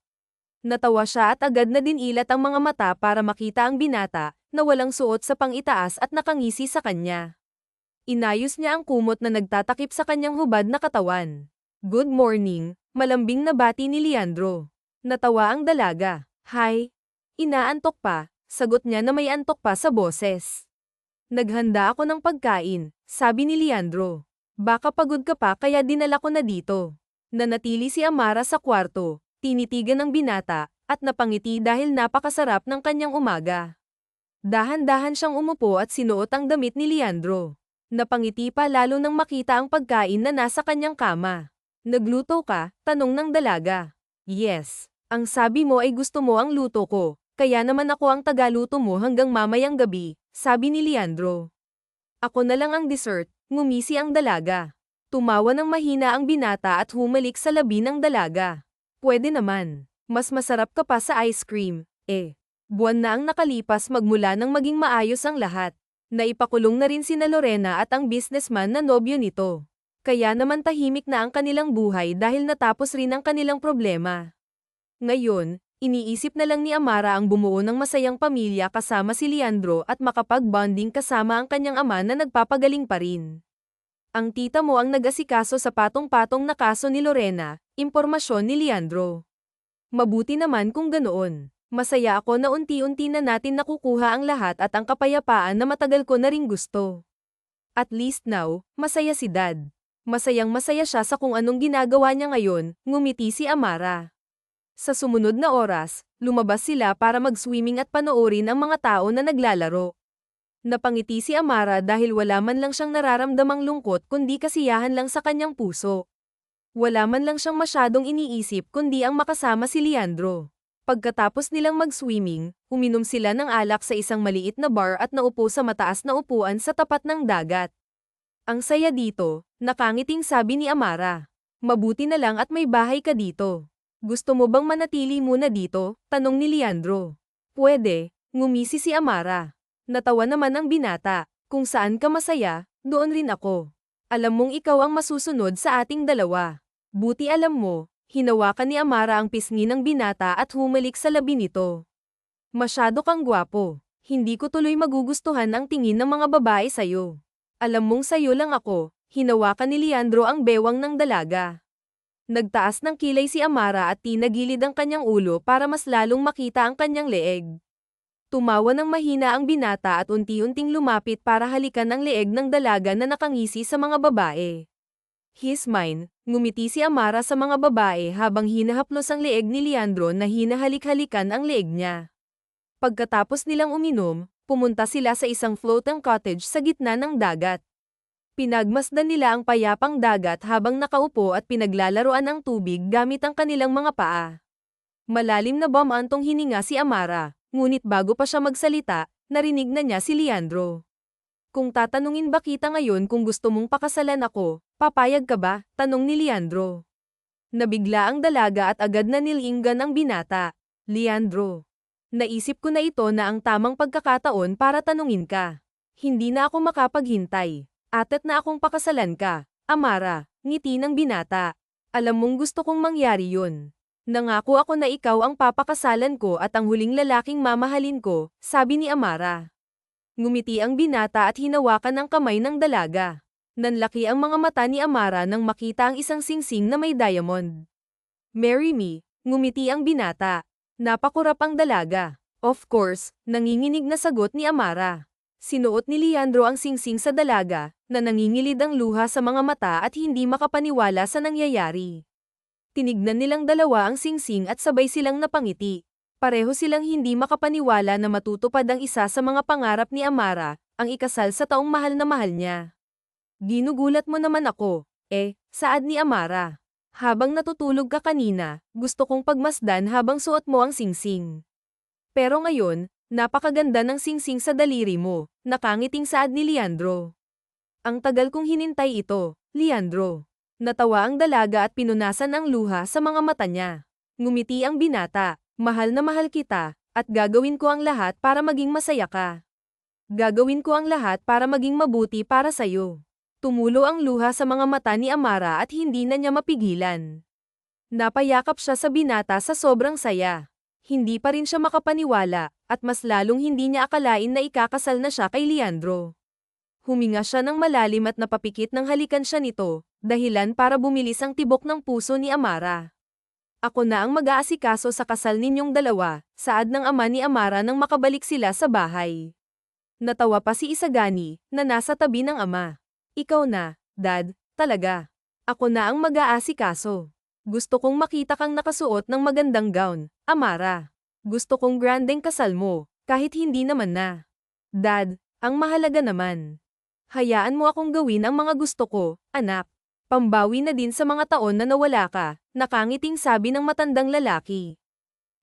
Natawa siya at agad na dinilat ang mga mata para makita ang binata, na walang suot sa pang-itaas at nakangisi sa kanya. Inayos niya ang kumot na nagtatakip sa kanyang hubad na katawan. Good morning, malambing na bati ni Leandro. Natawa ang dalaga. Hi. Inaantok pa, sagot niya na may antok pa sa boses. Naghanda ako ng pagkain, sabi ni Leandro. Baka pagod ka pa kaya dinala ko na dito. Nanatili si Amara sa kwarto, tinitigan ng binata, at napangiti dahil napakasarap ng kanyang umaga. Dahan-dahan siyang umupo at sinuot ang damit ni Leandro. Napangiti pa lalo nang makita ang pagkain na nasa kanyang kama. Nagluto ka? Tanong ng dalaga. Yes. Ang sabi mo ay gusto mo ang luto ko, kaya naman ako ang tagaluto mo hanggang mamayang gabi, sabi ni Leandro. Ako na lang ang dessert, ngumisi ang dalaga. Tumawa ng mahina ang binata at humalik sa labi ng dalaga. Pwede naman. Mas masarap ka pa sa ice cream, eh. Buwan na ang nakalipas magmula nang maging maayos ang lahat. Naipakulong na rin sina Lorena at ang businessman na nobyo nito. Kaya naman tahimik na ang kanilang buhay dahil natapos rin ang kanilang problema. Ngayon, iniisip na lang ni Amara ang bumuo ng masayang pamilya kasama si Leandro at makapag-bonding kasama ang kanyang ama na nagpapagaling pa rin. Ang tita mo ang nag-asikaso sa patong-patong na kaso ni Lorena, impormasyon ni Leandro. Mabuti naman kung ganoon. Masaya ako na unti-unti na natin nakukuha ang lahat at ang kapayapaan na matagal ko na ring gusto. At least now, masaya si Dad. Masayang-masaya siya sa kung anong ginagawa niya ngayon, ngumiti si Amara. Sa sumunod na oras, lumabas sila para mag-swimming at panoorin ang mga tao na naglalaro. Napangiti si Amara dahil wala man lang siyang nararamdamang lungkot kundi kasiyahan lang sa kanyang puso. Wala man lang siyang masyadong iniisip kundi ang makasama si Leandro. Pagkatapos nilang mag-swimming, uminom sila ng alak sa isang maliit na bar at naupo sa mataas na upuan sa tapat ng dagat. Ang saya dito, nakangiting sabi ni Amara. Mabuti na lang at may bahay ka dito. Gusto mo bang manatili muna dito? Tanong ni Leandro. Pwede, ngumisi si Amara. Natawa naman ang binata. Kung saan ka masaya, doon rin ako. Alam mong ikaw ang masusunod sa ating dalawa. Buti alam mo, hinawakan ni Amara ang pisngi ng binata at humalik sa labi nito. Masyado kang gwapo. Hindi ko tuloy magugustuhan ang tingin ng mga babae sayo. Alam mong sayo lang ako, hinawakan ni Leandro ang bewang ng dalaga. Nagtaas ng kilay si Amara at tinagilid ang kanyang ulo para mas lalong makita ang kanyang leeg. Tumawa ng mahina ang binata at unti-unting lumapit para halikan ang leeg ng dalaga na nakangisi sa mga babae. He's mine, ngumiti si Amara sa mga babae habang hinahaplos ang leeg ni Leandro na hinahalik-halikan ang leeg niya. Pagkatapos nilang uminom, pumunta sila sa isang floating cottage sa gitna ng dagat. Pinagmasdan nila ang payapang dagat habang nakaupo at pinaglalaruan ang tubig gamit ang kanilang mga paa. Malalim na bumantong hininga si Amara, ngunit bago pa siya magsalita, narinig na niya si Leandro. Kung tatanungin ba kita ngayon kung gusto mong pakasalan ako, papayag ka ba? Tanong ni Leandro. Nabigla ang dalaga at agad na nilinggan ang binata. Leandro. Naisip ko na ito na ang tamang pagkakataon para tanungin ka. Hindi na ako makapaghintay. Atat na akong pakasalan ka, Amara, ngiti ng binata. Alam mong gusto kong mangyari yun. Nangako ako na ikaw ang papakasalan ko at ang huling lalaking mamahalin ko, sabi ni Amara. Ngumiti ang binata at hinawakan ang kamay ng dalaga. Nanlaki ang mga mata ni Amara nang makita ang isang singsing na may diamond. Marry me, ngumiti ang binata. Napakurap ang dalaga. Of course, nanginginig na sagot ni Amara. Sinuot ni Leandro ang singsing sa dalaga, na nangingilid ang luha sa mga mata at hindi makapaniwala sa nangyayari. Tinignan nilang dalawa ang singsing at sabay silang napangiti. Pareho silang hindi makapaniwala na matutupad ang isa sa mga pangarap ni Amara, ang ikasal sa taong mahal na mahal niya. Ginugulat mo naman ako, saad ni Amara. Habang natutulog ka kanina, gusto kong pagmasdan habang suot mo ang singsing. Pero ngayon, napakaganda ng singsing sa daliri mo, nakangiting saad ni Leandro. Ang tagal kong hinintay ito, Leandro. Natawa ang dalaga at pinunasan ang luha sa mga mata niya. Ngumiti ang binata, mahal na mahal kita, at gagawin ko ang lahat para maging masaya ka. Gagawin ko ang lahat para maging mabuti para sayo. Tumulo ang luha sa mga mata ni Amara at hindi na niya mapigilan. Napayakap siya sa binata sa sobrang saya. Hindi pa rin siya makapaniwala, at mas lalong hindi niya akalain na ikakasal na siya kay Leandro. Huminga siya ng malalim at napapikit ng halikan siya nito, dahilan para bumilis ang tibok ng puso ni Amara. Ako na ang mag-aasikaso sa kasal ninyong dalawa, saad ng ama ni Amara nang makabalik sila sa bahay. Natawa pa si Isagani, na nasa tabi ng ama. Ikaw na, Dad, talaga. Ako na ang mag-aasikaso. Gusto kong makita kang nakasuot ng magandang gown, Amara. Gusto kong grandeng kasal mo, kahit hindi naman na. Dad, ang mahalaga naman. Hayaan mo akong gawin ang mga gusto ko, anak. Pambawi na din sa mga taon na nawala ka, nakangiting sabi ng matandang lalaki.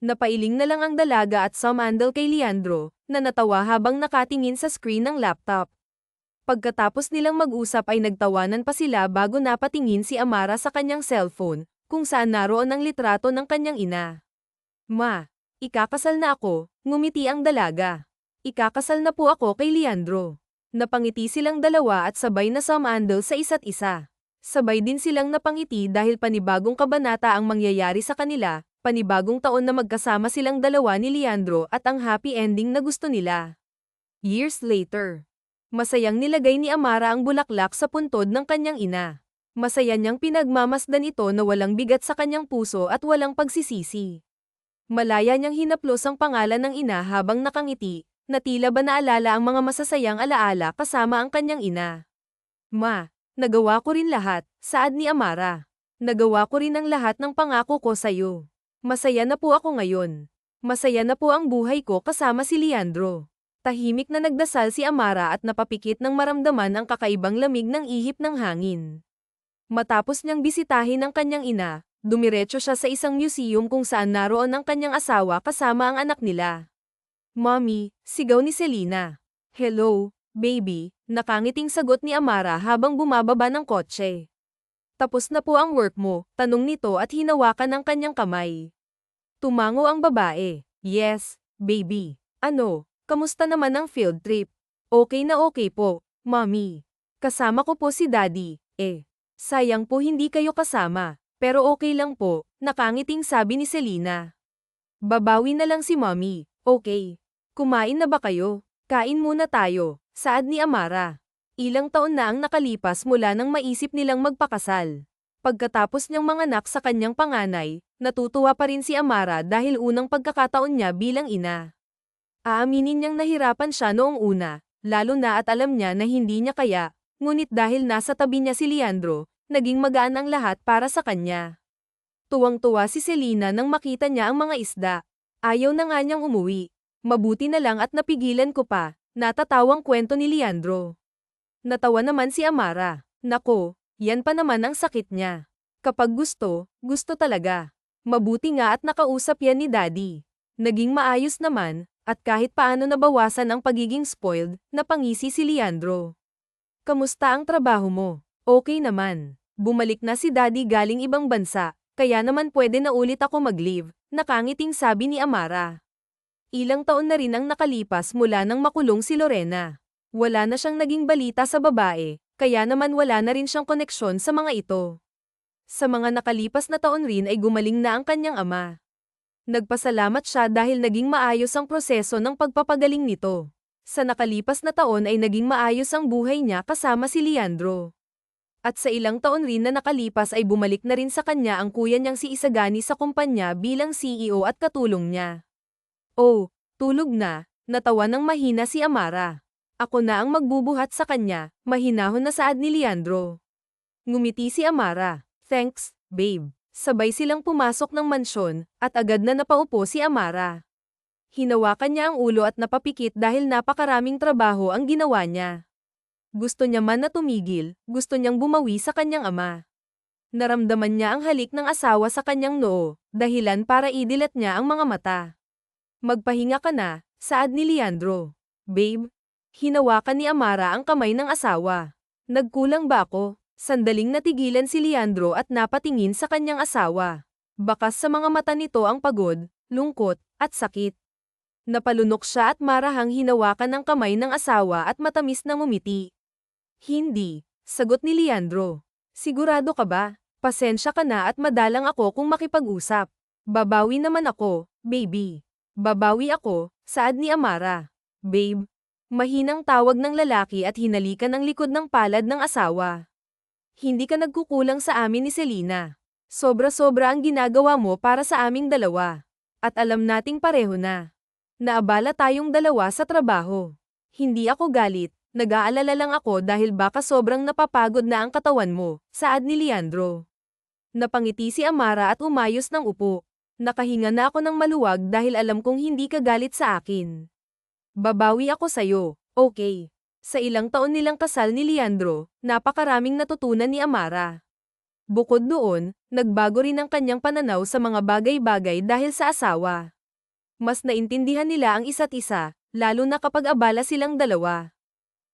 Napailing na lang ang dalaga at sumandal kay Leandro, na natawa habang nakatingin sa screen ng laptop. Pagkatapos nilang mag-usap ay nagtawanan pa sila bago napatingin si Amara sa kanyang cellphone, kung saan naroon ang litrato ng kanyang ina. Ma, ikakasal na ako, ngumiti ang dalaga. Ikakasal na po ako kay Leandro. Napangiti silang dalawa at sabay na sumandal sa isa't isa. Sabay din silang napangiti dahil panibagong kabanata ang mangyayari sa kanila, panibagong taon na magkasama silang dalawa ni Leandro at ang happy ending na gusto nila. Years later. Masayang nilagay ni Amara ang bulaklak sa puntod ng kanyang ina. Masaya niyang pinagmamasdan ito na walang bigat sa kanyang puso at walang pagsisisi. Malaya niyang hinaplos ang pangalan ng ina habang nakangiti, na tila ba naalala ang mga masasayang alaala kasama ang kanyang ina. Ma, nagawa ko rin lahat, saad ni Amara. Nagawa ko rin ang lahat ng pangako ko sa'yo. Masaya na po ako ngayon. Masaya na po ang buhay ko kasama si Leandro. Tahimik na nagdasal si Amara at napapikit ng maramdaman ang kakaibang lamig ng ihip ng hangin. Matapos niyang bisitahin ang kanyang ina, dumiretso siya sa isang museum kung saan naroon ang kanyang asawa kasama ang anak nila. Mommy, sigaw ni Selena. Hello, baby, nakangiting sagot ni Amara habang bumababa ng kotse. Tapos na po ang work mo, tanong nito at hinawakan ang kanyang kamay. Tumango ang babae. Yes, baby. Ano, kamusta naman ang field trip? Okay na okay po, mommy. Kasama ko po si daddy, sayang po hindi kayo kasama, pero okay lang po, nakangiting sabi ni Selena. Babawi na lang si mommy, okay. Kumain na ba kayo? Kain muna tayo, saad ni Amara. Ilang taon na ang nakalipas mula nang maisip nilang magpakasal. Pagkatapos niyang manganak sa kanyang panganay, natutuwa pa rin si Amara dahil unang pagkakataon niya bilang ina. Aaminin niyang nahirapan siya noong una, lalo na at alam niya na hindi niya kaya, ngunit dahil nasa tabi niya si Leandro, naging magaan ang lahat para sa kanya. Tuwang-tuwa si Selena nang makita niya ang mga isda. Ayaw na nga niyang umuwi. Mabuti na lang at napigilan ko pa, natatawang kwento ni Leandro. Natawa naman si Amara. Nako, yan pa naman ang sakit niya. Kapag gusto, gusto talaga. Mabuti nga at nakausap yan ni Daddy. Naging maayos naman, at kahit paano nabawasan ang pagiging spoiled, napangisi si Leandro. Kamusta ang trabaho mo? Okay naman. Bumalik na si Daddy galing ibang bansa, kaya naman pwede na ulit ako mag-leave, nakangiting sabi ni Amara. Ilang taon na rin ang nakalipas mula nang makulong si Lorena. Wala na siyang naging balita sa babae, kaya naman wala na rin siyang koneksyon sa mga ito. Sa mga nakalipas na taon rin ay gumaling na ang kanyang ama. Nagpasalamat siya dahil naging maayos ang proseso ng pagpapagaling nito. Sa nakalipas na taon ay naging maayos ang buhay niya kasama si Leandro. At sa ilang taon rin na nakalipas ay bumalik na rin sa kanya ang kuya niyang si Isagani sa kumpanya bilang CEO at katulong niya. Oh, tulog na, natawa ng mahina si Amara. Ako na ang magbubuhat sa kanya, mahinahon na saad ni Leandro. Ngumiti si Amara. Thanks, babe. Sabay silang pumasok ng mansyon, at agad na napaupo si Amara. Hinawakan niya ang ulo at napapikit dahil napakaraming trabaho ang ginawa niya. Gusto niya man na tumigil, gusto niyang bumawi sa kanyang ama. Naramdaman niya ang halik ng asawa sa kanyang noo, dahilan para idilat niya ang mga mata. Magpahinga ka na, saad ni Leandro. Babe, hinawakan ni Amara ang kamay ng asawa. Nagkulang ba ako? Sandaling natigilan si Leandro at napatingin sa kanyang asawa. Bakas sa mga mata nito ang pagod, lungkot, at sakit. Napalunok siya at marahang hinawakan ng kamay ng asawa at matamis na ngumiti. Hindi, sagot ni Leandro. Sigurado ka ba? Pasensya ka na at madalang ako kung makipag-usap. Babawi naman ako, baby. Babawi ako, saad ni Amara. Babe. Mahinang tawag ng lalaki at hinalikan ang likod ng palad ng asawa. Hindi ka nagkukulang sa amin ni Selena. Sobra-sobra ang ginagawa mo para sa aming dalawa. At alam nating pareho na. Naabala tayong dalawa sa trabaho. Hindi ako galit, nag-aalala lang ako dahil baka sobrang napapagod na ang katawan mo, saad ni Leandro. Napangiti si Amara at umayos ng upo. Nakahinga na ako ng maluwag dahil alam kong hindi ka galit sa akin. Babawi ako sayo, okay. Sa ilang taon nilang kasal ni Leandro, napakaraming natutunan ni Amara. Bukod doon, nagbago rin ang kanyang pananaw sa mga bagay-bagay dahil sa asawa. Mas naintindihan nila ang isa't isa, lalo na kapag abala silang dalawa.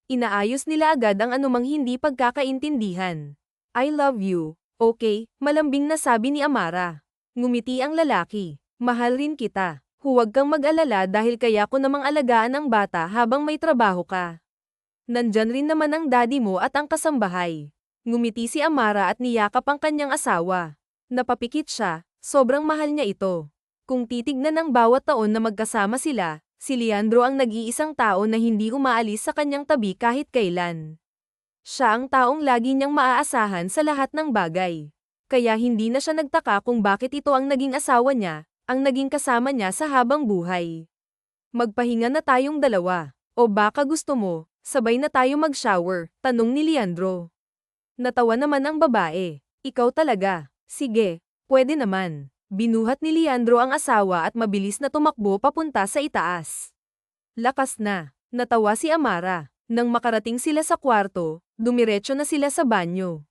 Inaayos nila agad ang anumang hindi pagkakaintindihan. I love you, okay, malambing na sabi ni Amara. Ngumiti ang lalaki. Mahal rin kita. Huwag kang mag-alala dahil kaya ko namang alagaan ang bata habang may trabaho ka. Nandyan rin naman ang daddy mo at ang kasambahay. Ngumiti si Amara at niyakap ang kanyang asawa. Napapikit siya, sobrang mahal niya ito. Kung titignan ng bawat taon na magkasama sila, si Leandro ang nag-iisang tao na hindi umaalis sa kanyang tabi kahit kailan. Siya ang taong lagi niyang maaasahan sa lahat ng bagay. Kaya hindi na siya nagtaka kung bakit ito ang naging asawa niya, ang naging kasama niya sa habang buhay. Magpahinga na tayong dalawa. O baka gusto mo, sabay na tayo mag-shower, tanong ni Leandro. Natawa naman ang babae. Ikaw talaga. Sige, pwede naman. Binuhat ni Leandro ang asawa at mabilis na tumakbo papunta sa itaas. Lakas na. Natawa si Amara. Nang makarating sila sa kwarto, dumiretso na sila sa banyo.